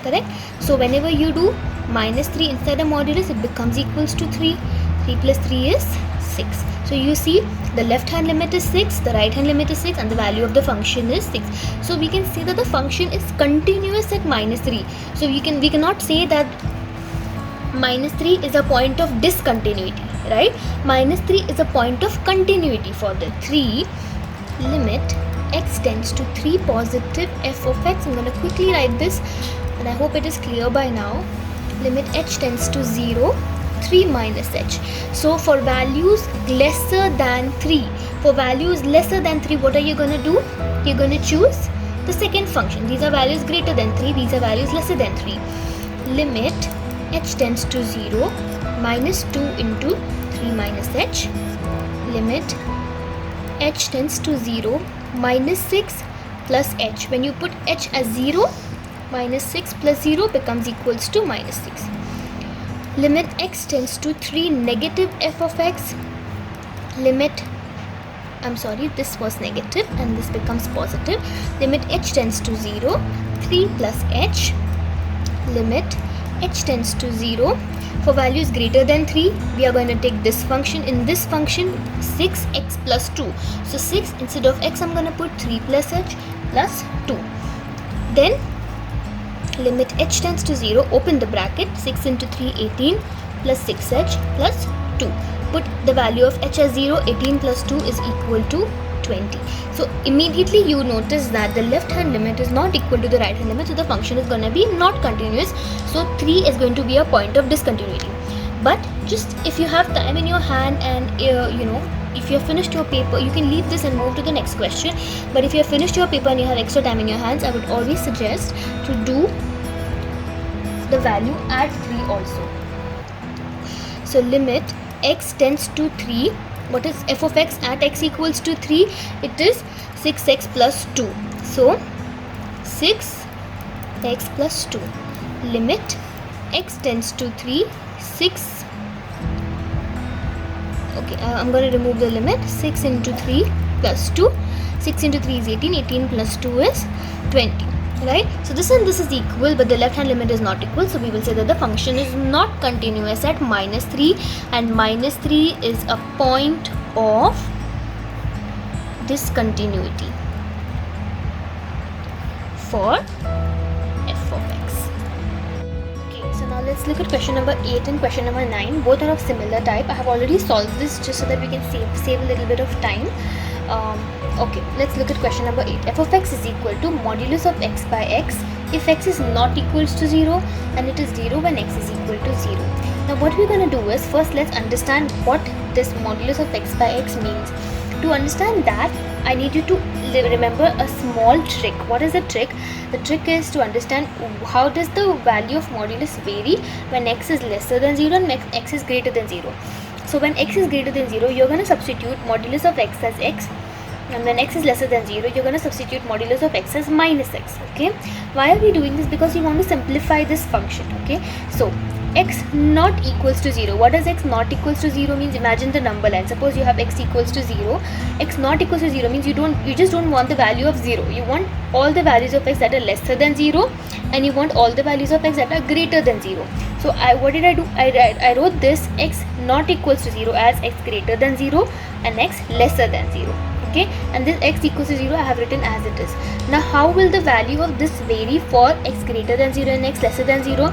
Correct? So whenever you do minus 3 inside a modulus, it becomes equals to 3. 3 plus 3 is 6. So you see the left hand limit is 6, the right hand limit is 6 and the value of the function is 6. So we can say that the function is continuous at minus 3. So we cannot say that minus 3 is a point of discontinuity, right? Minus 3 is a point of continuity for the 3. Limit x tends to 3 positive f of x. I'm going to quickly write this and I hope it is clear by now. Limit h tends to 0, 3 minus h. So for values lesser than 3, what are you going to do? You're going to choose the second function. These are values greater than 3, these are values lesser than 3. Limit h tends to 0, minus 2 into 3 minus h. Limit h tends to 0, minus 6 plus h. When you put h as 0, minus 6 plus 0 becomes equals to minus 6. Limit x tends to 3 negative f of x. This was negative and this becomes positive. Limit h tends to 0, 3 plus h. Limit h tends to 0. For values greater than 3, we are going to take this function. In this function, 6x plus 2. So 6 instead of x, I'm going to put 3 plus h plus 2. Then limit h tends to 0, open the bracket, 6 into 3, 18 plus 6h plus 2. Put the value of h as 0, 18 plus 2 is equal to 20. So immediately you notice that the left hand limit is not equal to the right hand limit, so the function is going to be not continuous. So 3 is going to be a point of discontinuity. But just if you have time in your hand and if you have finished your paper, you can leave this and move to the next question. But if you have finished your paper and you have extra time in your hands, I would always suggest to do the value at 3 also. So limit x tends to 3. What is f of x at x equals to 3? It is 6x plus 2. So 6x plus 2. Limit x tends to 3, 6. Okay, I'm going to remove the limit. 6 into 3 plus 2. 6 into 3 is 18. 18 plus 2 is 20. Right? So this and this is equal, but the left hand limit is not equal. So we will say that the function is not continuous at minus 3, and minus 3 is a point of discontinuity for f of x. Okay, so now let's look at question number 8 and question number 9. Both are of similar type. I have already solved this just so that we can save a little bit of time. Okay, let's look at question number 8. F of x is equal to modulus of x by x if x is not equals to 0 and it is 0 when x is equal to 0. Now what we're going to do is first let's understand what this modulus of x by x means. To understand that, I need you to remember a small trick. What is the trick? The trick is to understand how does the value of modulus vary when x is lesser than 0 and x is greater than 0. So when x is greater than 0, you're going to substitute modulus of x as x, and when x is lesser than 0, you're going to substitute modulus of x as minus x. Okay, why are we doing this? Because we want to simplify this function. Okay, so x not equals to 0. What does x not equals to 0 means? Imagine the number line. Suppose you have x equals to 0. X not equals to 0 means you just don't want the value of 0. You want all the values of x that are lesser than 0, and you want all the values of x that are greater than 0. So what did I do? I wrote this x not equals to 0 as x greater than 0 and x lesser than 0. Okay, and this x equals to 0 I have written as it is. Now how will the value of this vary for x greater than 0 and x lesser than 0?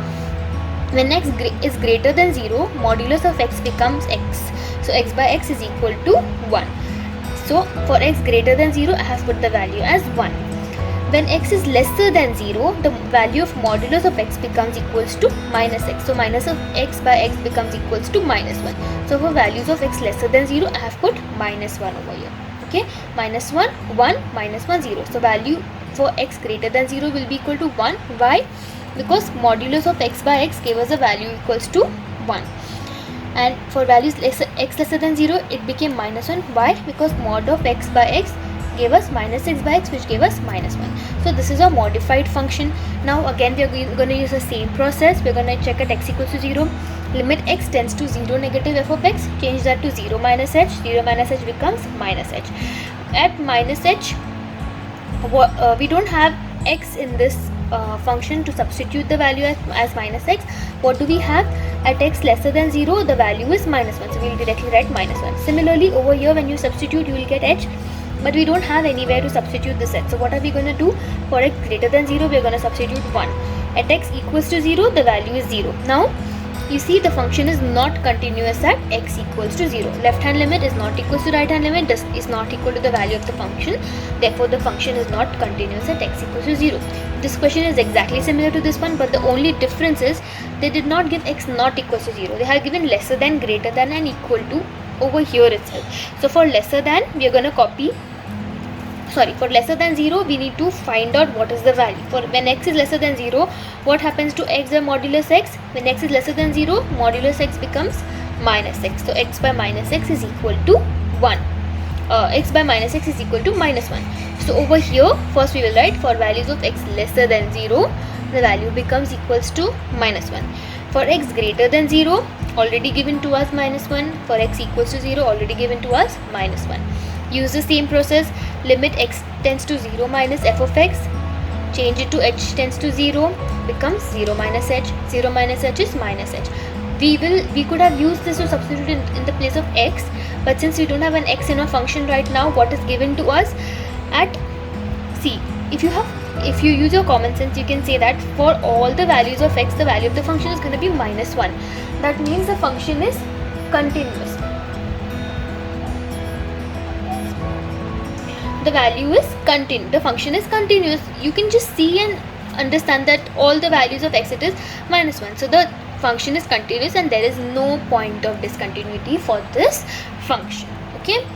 When x is greater than 0, modulus of x becomes x. So x by x is equal to 1. So for x greater than 0, I have put the value as 1. When x is lesser than 0, the value of modulus of x becomes equals to minus x. So minus of x by x becomes equals to minus 1. So for values of x lesser than 0, I have put minus 1 over here. Okay, minus 1, 1, minus 1, 0. So value for x greater than 0 will be equal to 1. Why? Because modulus of x by x gave us a value equals to 1. And for values x lesser than 0, it became minus 1. Why? Because mod of x by x gave us minus x by x, which gave us minus 1. So this is a modified function. Now again we are going to use the same process. We are going to check at x equals to 0. Limit x tends to 0 negative f of x. Change that to 0 minus h. 0 minus h becomes minus h. At minus h, we don't have x in this function to substitute the value as minus x. What do we have? At x lesser than 0, the value is minus 1. So we will directly write minus 1. Similarly, over here when you substitute, you will get h. But we don't have anywhere to substitute this h. So what are we going to do? For x greater than 0, we are going to substitute 1. At x equals to 0, the value is 0. Now, you see the function is not continuous at x equals to 0. Left hand limit is not equals to right hand limit. This is not equal to the value of the function. Therefore, the function is not continuous at x equals to 0. This question is exactly similar to this one, but the only difference is they did not give x not equals to 0. They have given lesser than, greater than and equal to over here itself. So for lesser than, we are going to copy. For lesser than 0, we need to find out what is the value. For when x is lesser than 0, what happens to x by modulus x? When x is lesser than 0, modulus x becomes minus x. So x by minus x is equal to 1. X by minus x is equal to minus 1. So over here, first we will write for values of x lesser than 0, the value becomes equals to minus 1. For x greater than 0, already given to us minus 1. For x equals to 0, already given to us minus 1. Use the same process. Limit x tends to 0 minus f of x. Change it to h tends to 0. Becomes 0 minus h. 0 minus h is minus h. We could have used this to substitute in the place of x. But since we don't have an x in our function right now, what is given to us at c? If you use your common sense, you can say that for all the values of x, the value of the function is going to be minus 1. That means the function is continuous. The value is continuous. The function is continuous. You can just see and understand that all the values of x, it is minus 1. So the function is continuous and there is no point of discontinuity for this function. Okay.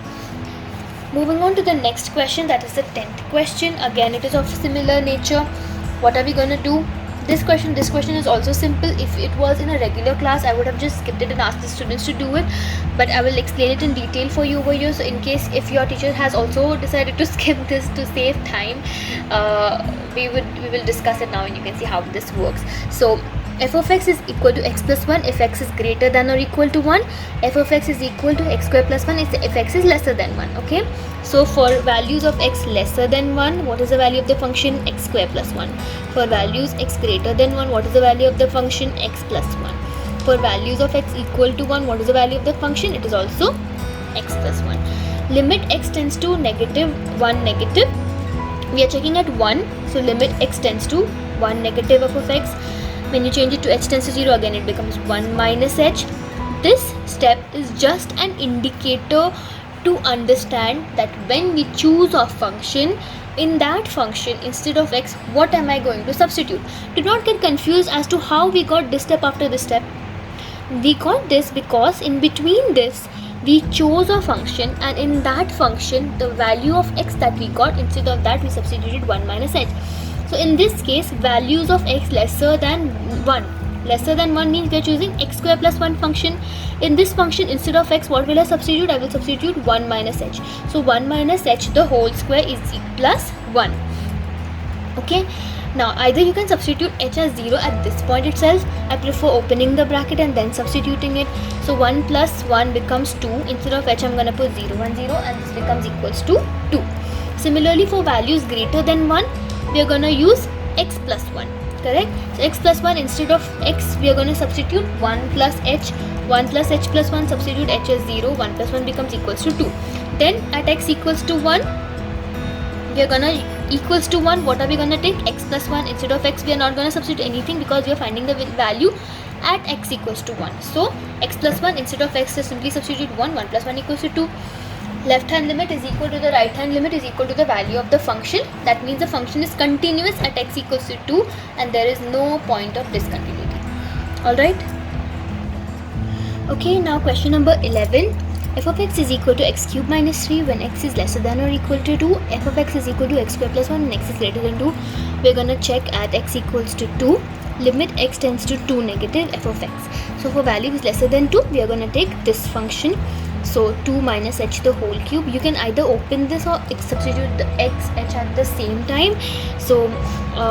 Moving on to the next question, that is the 10th question. Again, it is of similar nature. What are we going to do? This question is also simple. If it was in a regular class, I would have just skipped it and asked the students to do it, but I will explain it in detail for you over here. So in case if your teacher has also decided to skip this to save time, we will discuss it now and you can see how this works. So f of x is equal to x plus 1 if x is greater than or equal to 1. F of x is equal to x square plus 1 if x is lesser than 1. Okay. So for values of x lesser than 1, what is the value of the function? X square plus 1. For values x greater than 1, what is the value of the function? X plus 1. For values of x equal to 1, what is the value of the function? It is also x plus 1. limit x tends to negative 1 negative, we are checking at 1, so limit x tends to 1 negative f of x. When you change it to h tends to 0, again it becomes 1 minus h. This step is just an indicator to understand that when we choose a function, in that function instead of x, what am I going to substitute? Do not get confused as to how we got this step after this step. We got this because in between this we chose a function, and in that function the value of x that we got, instead of that we substituted 1 minus h. So in this case, values of x lesser than 1. Lesser than 1 means we are choosing x square plus 1 function. In this function, instead of x, what will I substitute? I will substitute 1 minus h. So 1 minus h the whole square is plus 1. Okay. Now either you can substitute h as 0 at this point itself. I prefer opening the bracket and then substituting it. So 1 plus 1 becomes 2. Instead of h, I'm going to put 0, 1, 0, and this becomes equals to 2. Similarly, for values greater than 1, we are going to use x plus 1. Correct? So x plus 1, instead of x, we are going to substitute 1 plus h. 1 plus h plus 1, substitute h as 0. 1 plus 1 becomes equals to 2. Then at x equals to 1, we are going to equals to 1. What are we going to take? X plus 1. Instead of x, we are not going to substitute anything because we are finding the value at x equals to 1. So x plus 1, instead of x, just simply substitute 1. 1 plus 1 equals to 2. Left hand limit is equal to the right hand limit is equal to the value of the function. That means the function is continuous at x equals to 2 and there is no point of discontinuity. Alright. Okay, now question number 11. F of x is equal to x cube minus 3 when x is lesser than or equal to 2. F of x is equal to x square plus 1 when x is greater than 2. We are going to check at x equals to 2. Limit x tends to 2 negative f of x. So for value is lesser than 2, we are going to take this function. So 2 minus h the whole cube. You can either open this or substitute the x, h at the same time. So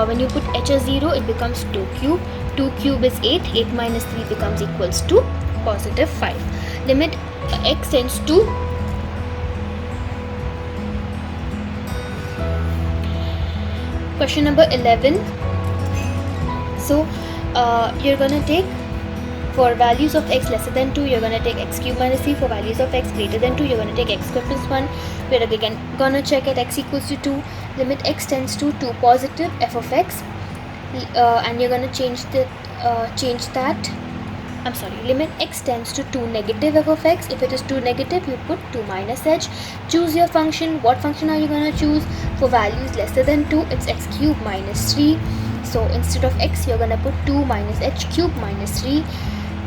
when you put h as 0, it becomes 2 cube. 2 cube is 8. 8 minus 3 becomes equals to positive 5. Limit x tends to question number 11. So you're going to take, for values of x lesser than 2, you're going to take x cube minus 3. For values of x greater than 2, you're going to take x square plus 1. We're again going to check at x equals to 2. Limit x tends to 2 positive f of x. And you're going to change that. I'm sorry, limit x tends to 2 negative f of x. If it is 2 negative, you put 2 minus h. Choose your function. What function are you going to choose? For values lesser than 2, it's x cube minus 3. So instead of x, you're going to put 2 minus h cube minus 3.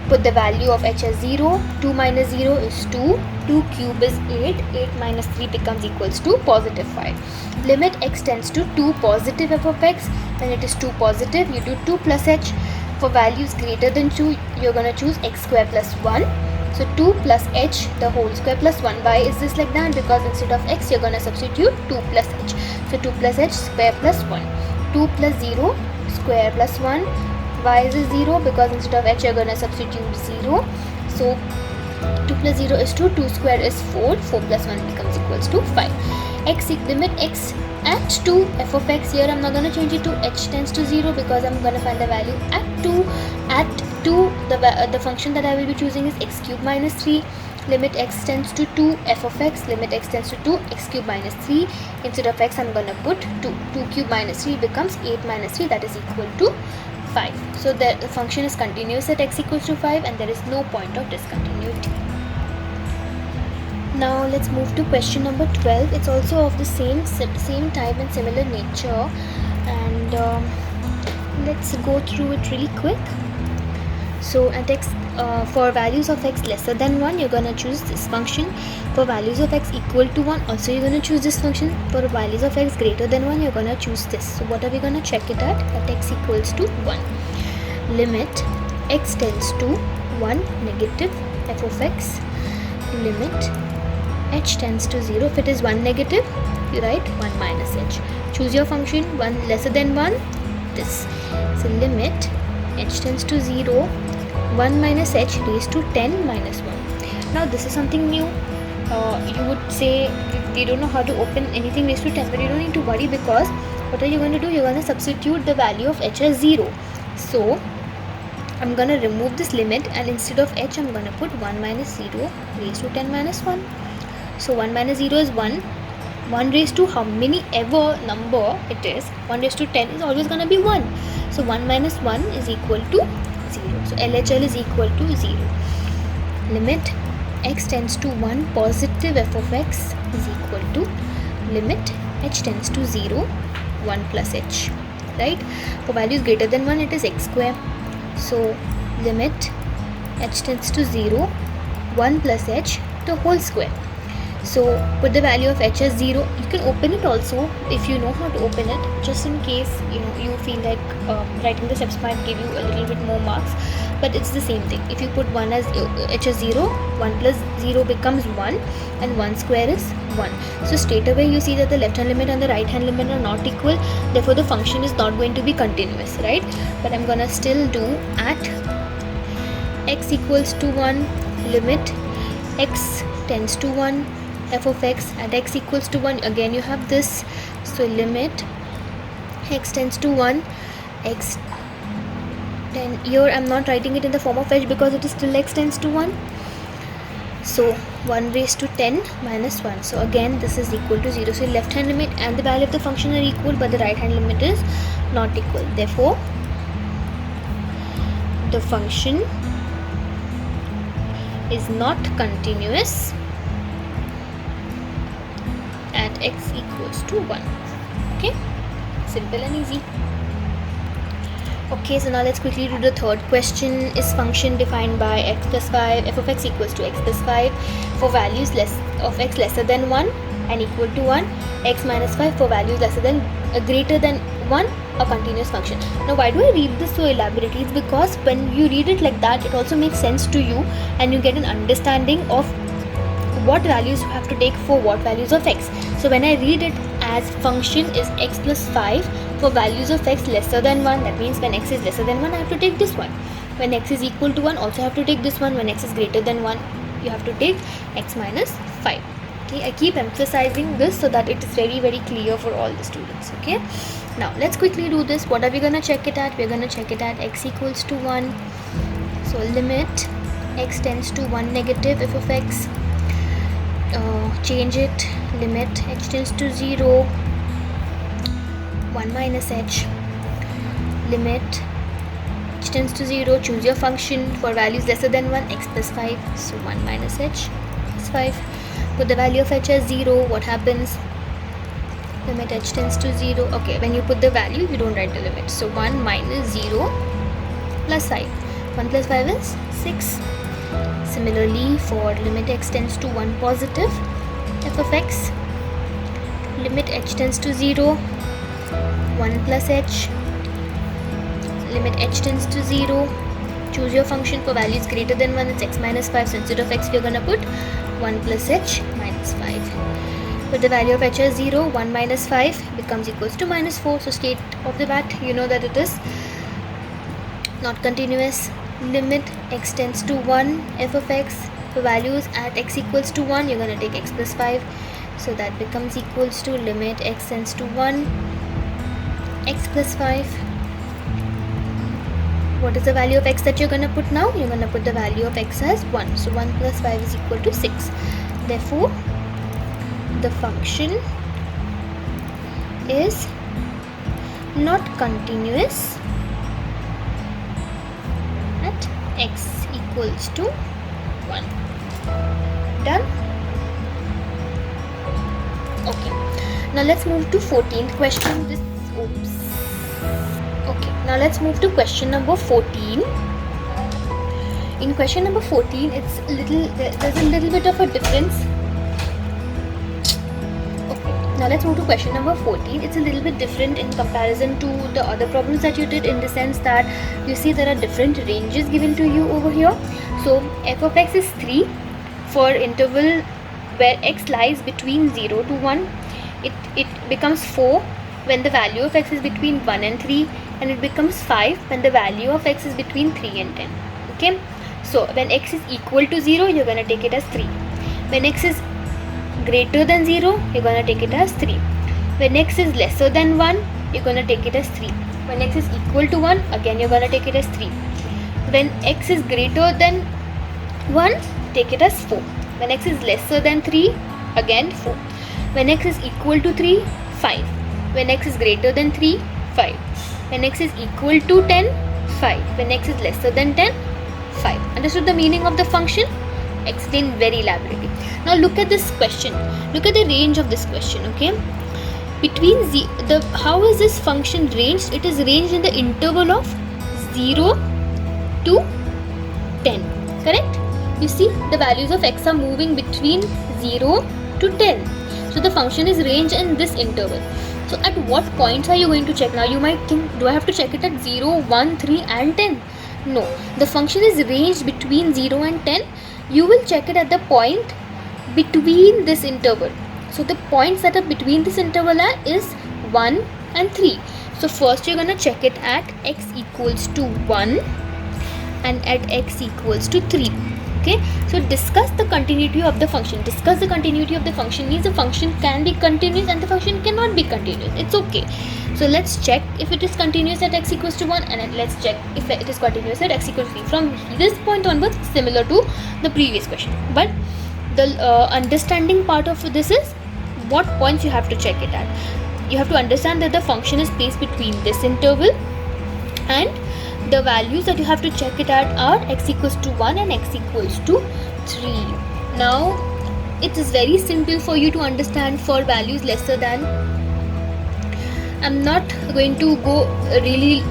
Put the value of h as 0. 2 minus 0 is 2. 2 cube is 8. 8 minus 3 becomes equals to positive 5. Limit x tends to 2 positive f of x. When it is 2 positive, you do 2 plus h. For values greater than 2, you're going to choose x square plus 1. So 2 plus h the whole square plus 1. Why is this like that? Because instead of x, you're going to substitute 2 plus h. So 2 plus h square plus 1. 2 plus 0 square plus 1. Why is it 0? Because instead of h, you're going to substitute 0. So 2 plus 0 is 2. 2 square is 4. 4 plus 1 becomes equals to 5. X limit x at 2 f of x. Here I'm not going to change it to h tends to 0 because I'm going to find the value at 2. At 2, the function that I will be choosing is x cube minus 3. Limit x tends to 2 f of x. Limit x tends to 2 x cube minus 3. Instead of x, I'm going to put 2. 2 cube minus 3 becomes 8 minus 3, that is equal to 5. So the function is continuous at x equals to 5 and there is no point of discontinuity. Now let's move to question number 12. It's also of the same type and similar nature, and let's go through it really quick. So at x, for values of x lesser than 1, you're going to choose this function. For values of x equal to 1, also you're going to choose this function. For values of x greater than 1, you're going to choose this. So what are we going to check it at x equals to 1. Limit x tends to 1 negative f of x. Limit h tends to 0. If it is 1 negative, you write 1 minus h. Choose your function. 1 lesser than 1, this. So limit h tends to 0. 1 minus h raised to 10 minus 1. Now this is something new. You would say we don't know how to open anything raised to 10, but you don't need to worry because what are you going to do? You're going to substitute the value of h as 0. So I'm going to remove this limit and instead of h, I'm going to put 1 minus 0 raised to 10 minus 1. So 1 minus 0 is 1. 1 raised to how many ever number it is, 1 raised to 10 is always going to be 1. So 1 minus 1 is equal to 0. So LHL is equal to 0. Limit x tends to 1 positive f of x is equal to limit h tends to 0 1 plus h, right? For values greater than 1 it is x square. So limit h tends to 0 1 plus h the whole square. So put the value of h as 0. You can open it also if you know how to open it, just in case you feel like writing the steps might give you a little bit more marks, but it's the same thing. If you put 1 as h as 0, 1 plus 0 becomes 1 and 1 square is 1. So straight away you see that the left hand limit and the right hand limit are not equal, therefore the function is not going to be continuous, right? But I'm gonna still do at x equals to 1 limit x tends to 1 f of x at x equals to 1. Again you have this, so limit x tends to 1 x here I'm not writing it in the form of h because it is still x tends to 1. So 1 raised to 10 minus 1. So again this is equal to 0. So left hand limit and the value of the function are equal, but the right hand limit is not equal. Therefore the function is not continuous at x equals to 1. Okay, simple and easy. Okay, so now let's quickly do the third question. Is function defined by x plus 5 f of x equals to x plus 5 for values of x lesser than 1 and equal to 1, x minus 5 for values lesser than greater than 1, a continuous function. Now why do I read this so elaborately? It's because when you read it like that, it also makes sense to you and you get an understanding of what values you have to take for what values of x. So when I read it as function is x plus 5 for values of x lesser than 1, that means when x is lesser than 1 I have to take this one. When x is equal to 1 also have to take this one. When x is greater than 1 you have to take x minus 5. Okay, I keep emphasizing this so that it is very clear for all the students. Okay, now let's quickly do this. What are we gonna check it at? We're gonna check it at x equals to 1. So limit x tends to 1 negative f of x, change it, limit h tends to 0 1 minus h, limit h tends to 0, choose your function for values lesser than 1, x plus 5, so 1 minus h is 5. Put the value of h as 0, what happens? Limit h tends to 0. Okay, when you put the value you don't write the limit, so 1 minus 0 plus 5. 1 plus 5 is 6. Similarly, for limit x tends to 1 positive f of x, limit h tends to 0, 1 plus h, limit h tends to 0, choose your function for values greater than 1, it's x minus 5, so instead of x we are going to put 1 plus h minus 5. With the value of h as 0, 1 minus 5 becomes equals to minus 4, so straight off the bat you know that it is not continuous. Limit x tends to 1 f of x for values at x equals to 1 you're going to take x plus 5, so that becomes equals to limit x tends to 1 x plus 5. What is the value of x that you're going to put now? You're going to put the value of x as 1, so 1 plus 5 is equal to 6. Therefore the function is not continuous at x equals to 1. Done? Okay, now let's move to 14th question. Okay, now let's move to question number 14. In question number 14 there's a little bit of a difference. Now let's move to question number 14. It's a little bit different in comparison to the other problems that you did, in the sense that you see there are different ranges given to you over here. So f of x is 3 for interval where x lies between 0 to 1. It becomes 4 when the value of x is between 1 and 3, and it becomes 5 when the value of x is between 3 and 10. Okay, so when x is equal to 0 you're going to take it as 3. When x is greater than 0 you're going to take it as 3. When x is lesser than 1 you're going to take it as 3. When x is equal to 1 again you're going to take it as 3. When x is greater than 1 take it as 4. When x is lesser than 3 again 4. When x is equal to 3, 5. When x is greater than 3, 5. When x is equal to 10, 5. When x is lesser than 10, 5. Understood the meaning of the function? Explained very elaborately. Now look at this question. Look at the range of this question, okay? Between how is this function ranged? It is ranged in the interval of 0 to 10, correct? You see the values of x are moving between 0 to 10. So the function is ranged in this interval. So at what points are you going to check? Now you might think, do I have to check it at 0, 1, 3 and 10? No, the function is ranged between 0 and 10. You will check it at the point between this interval. So the points that are between this interval is 1 and 3. So first you're going to check it at x equals to 1 and at x equals to 3. Okay, so discuss the continuity of the function. Discuss the continuity of the function means the function can be continuous and the function cannot be continuous. It's okay. So let's check if it is continuous at x equals to 1 and let's check if it is continuous at x equals to 3. From this point onwards, similar to the previous question. But the understanding part of this is what points you have to check it at. You have to understand that the function is placed between this interval and the values that you have to check it at are x equals to 1 and x equals to 3. Now it is very simple for you to understand for values lesser than. I'm not going to go really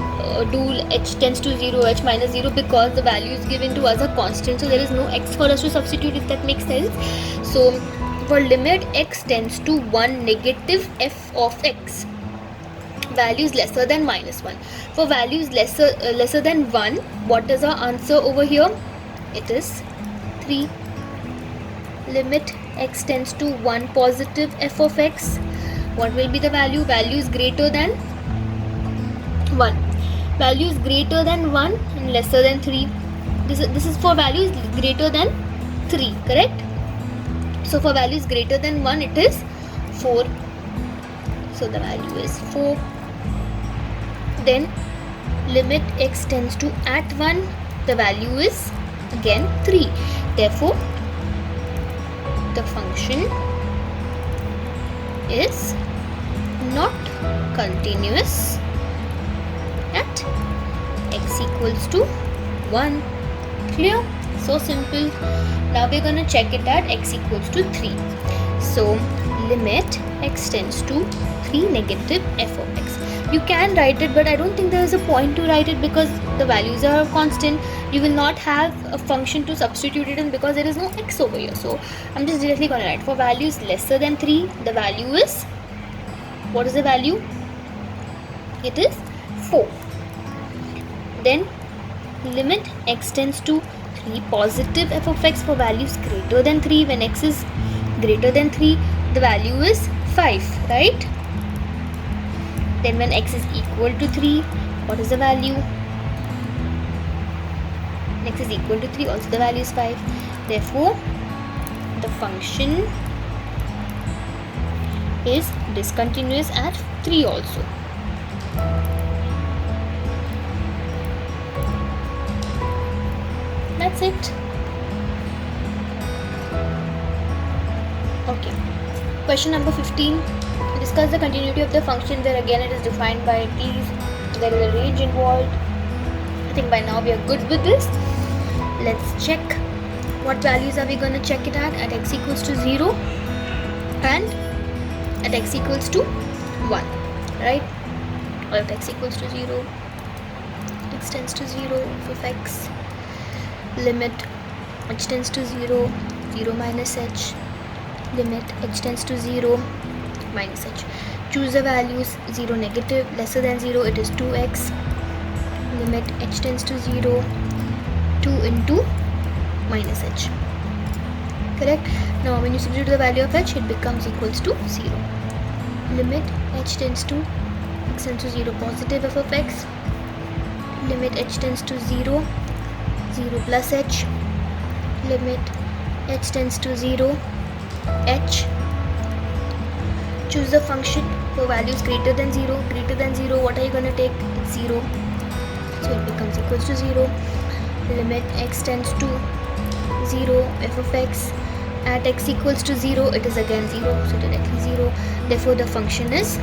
do h tends to 0, h minus 0 because the values given to us are constant, so there is no x for us to substitute, if that makes sense. So for limit x tends to 1 negative f of x, values lesser than minus 1. For values lesser than 1, what is our answer over here? It is 3. Limit x tends to 1 positive f of x. What will be the value? Values greater than 1. Values greater than 1 and lesser than 3. This is for values greater than 3, correct? So for values greater than 1, it is 4. So the value is 4. Then limit x tends to at 1, the value is again 3. Therefore the function is not continuous at x equals to 1. Clear? So simple. Now we're gonna check it at x equals to 3. So limit x tends to 3 negative f of x. You can write it, but I don't think there is a point to write it because the values are constant. You will not have a function to substitute it in because there is no x over here. So I'm just directly going to write for values lesser than 3, the value is, what is the value? It is 4. Then limit x tends to 3 positive f of x for values greater than 3. When x is greater than 3, the value is 5, right? Then when x is equal to 3, what is the value? X is equal to 3, also the value is 5. Therefore the function is discontinuous at 3 also. That's it. Okay. Question number 15. Discuss the continuity of the function where again it is defined by t's. There is a range involved. I think by now we are good with this. Let's check what values are we going to check it at x equals to 0 and at x equals to 1, right? Or at x equals to 0, x tends to 0 of x, limit h tends to 0, 0 minus h, limit h tends to 0 minus h. Choose the values 0 negative, lesser than 0 it is 2x, limit h tends to 0, 2 into minus h, correct? Now when you substitute the value of h, it becomes equals to 0. Limit h tends to x tends to 0 positive f of x, limit h tends to 0, 0 plus h, limit h tends to 0, h. Choose the function for values greater than 0. Greater than 0, what are you going to take? 0. So it becomes equals to 0. Limit x tends to 0 f of x At x equals to 0, it is again 0, so directly 0. Therefore the function is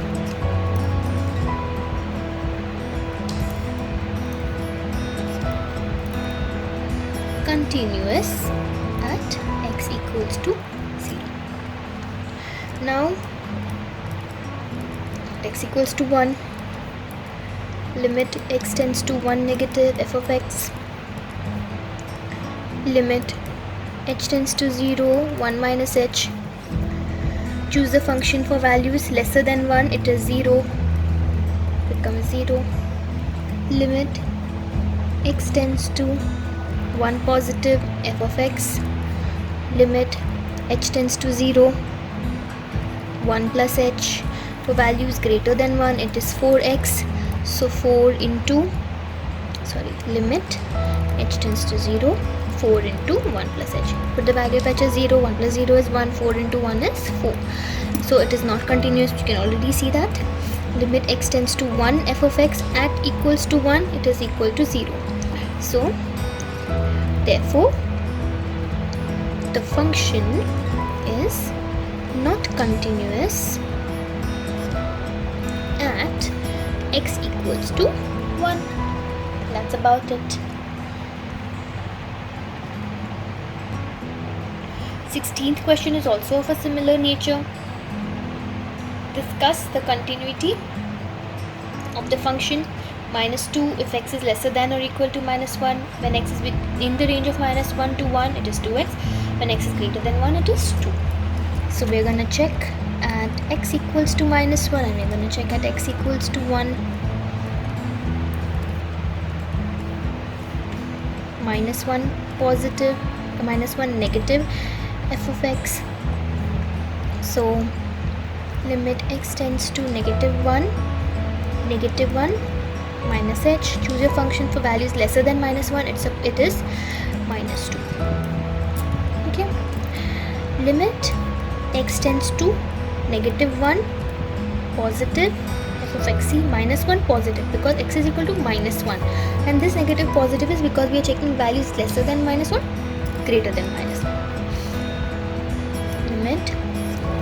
continuous at x equals to 0. Now at x equals to 1, limit x tends to 1 negative f of x, limit h tends to 0, 1 minus h. Choose the function for values lesser than 1, it is 0, becomes 0. Limit x tends to 1 positive f of x, limit h tends to 0, 1 plus h. For values greater than 1, it is 4x, so 4 into, limit h tends to 0, 4 into 1 plus h. Put the value of h as 0, 1 plus 0 is 1, 4 into 1 is 4. So it is not continuous, you can already see that. Limit x tends to 1 f of x at equals to 1, it is equal to 0. So therefore the function is not continuous at x equals to 1. That's about it. 16th question is also of a similar nature. Discuss the continuity of the function minus 2 if x is lesser than or equal to minus 1. When x is in the range of minus 1 to 1, it is 2x. When x is greater than 1, it is 2. So we're going to check at x equals to minus 1 and we're going to check at x equals to 1. Minus 1 positive, minus 1 negative f of x. So limit x tends to negative 1 minus h. Choose your function for values lesser than minus 1, it is minus 2. Okay. Limit x tends to negative 1 positive f of x. See, minus 1 positive because x is equal to minus 1, and this negative positive is because we are checking values lesser than minus 1, greater than minus 1. Limit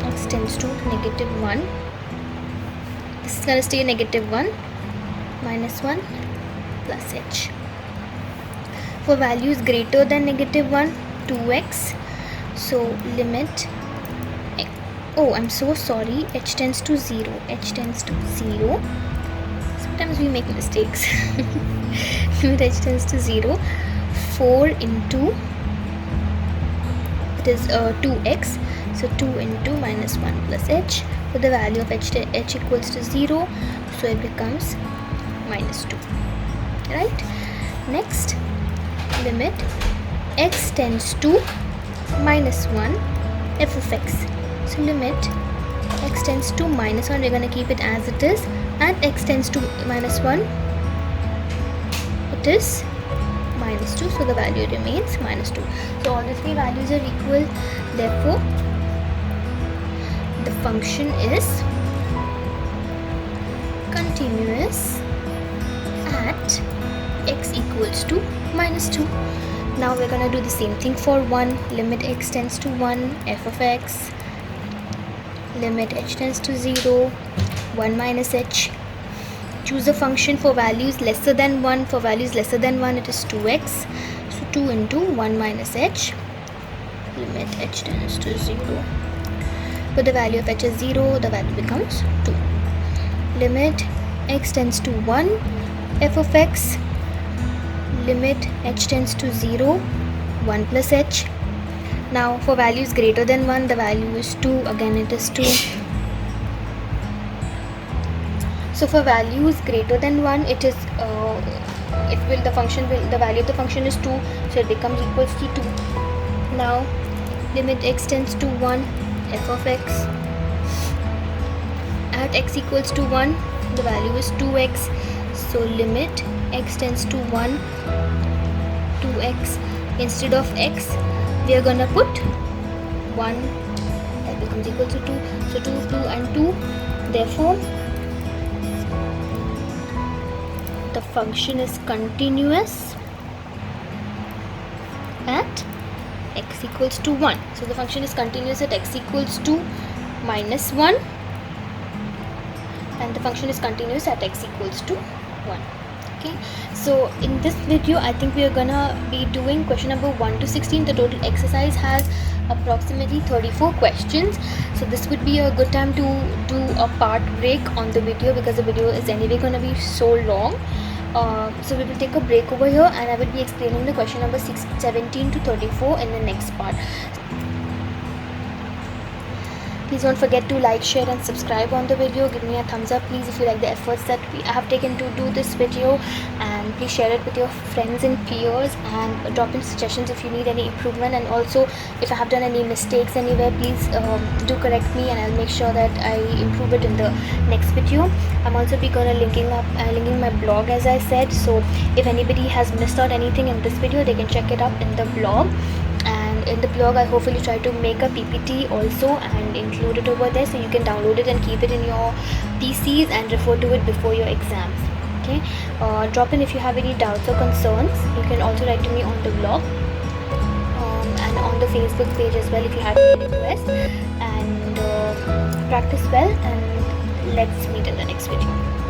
x tends to negative 1, this is going to stay negative 1, minus 1 plus h. For values greater than negative 1, 2x. So limit, I'm so sorry, h tends to 0, sometimes we make mistakes. Limit h tends to 0, 4 into, it is 2x, so 2 into minus 1 plus h. For the value of h equals to 0, so it becomes minus 2, right? Next, limit x tends to minus 1 f of x. So limit x tends to minus 1, we're going to keep it as it is, and x tends to minus 1, it is minus 2, so the value remains minus 2. So all the three values are equal, therefore the function is continuous at x equals to minus 2. Now we're going to do the same thing for 1. Limit x tends to 1 f of x, limit h tends to 0, 1 minus h. Choose a function for values lesser than 1. For values lesser than 1, it is 2x, so 2 into 1 minus h. Limit h tends to 0. Put the value of h as 0, the value becomes 2. Limit x tends to 1 f of x, limit h tends to 0, 1 plus h. Now for values greater than 1, the value is 2, again it is 2. So for values greater than 1, it is the value of the function is 2, so it becomes equals to 2. Now limit x tends to 1 f of x. At x equals to 1, the value is 2x, so limit x tends to 1, 2x. Instead of x, we are gonna put 1, that becomes equal to 2, so 2, 2 and 2. Therefore the function is continuous at x x equals to 1. So the function is continuous at x equals to minus 1, and the function is continuous at x equals to 1. Okay, so in this video I think we are gonna be doing question number 1 to 16. The total exercise has approximately 34 questions, so this would be a good time to do a part break on the video because the video is anyway gonna be so long. So we will take a break over here, and I will be explaining the question number 17 to 34 in the next part. Please don't forget to like, share and subscribe on the video. Give me a thumbs up please if you like the efforts that I have taken to do this video, and please share it with your friends and peers, and drop in suggestions if you need any improvement, and also if I have done any mistakes anywhere, please do correct me and I'll make sure that I improve it in the next video. I'm also be gonna linking my blog as I said, so if anybody has missed out anything in this video, they can check it up in the blog. And in the blog I hopefully try to make a PPT also and include it over there, so you can download it and keep it in your PCs and refer to it before your exams. Okay, drop in if you have any doubts or concerns. You can also write to me on the blog and on the Facebook page as well if you have any requests. And practice well, and let's meet in the next video.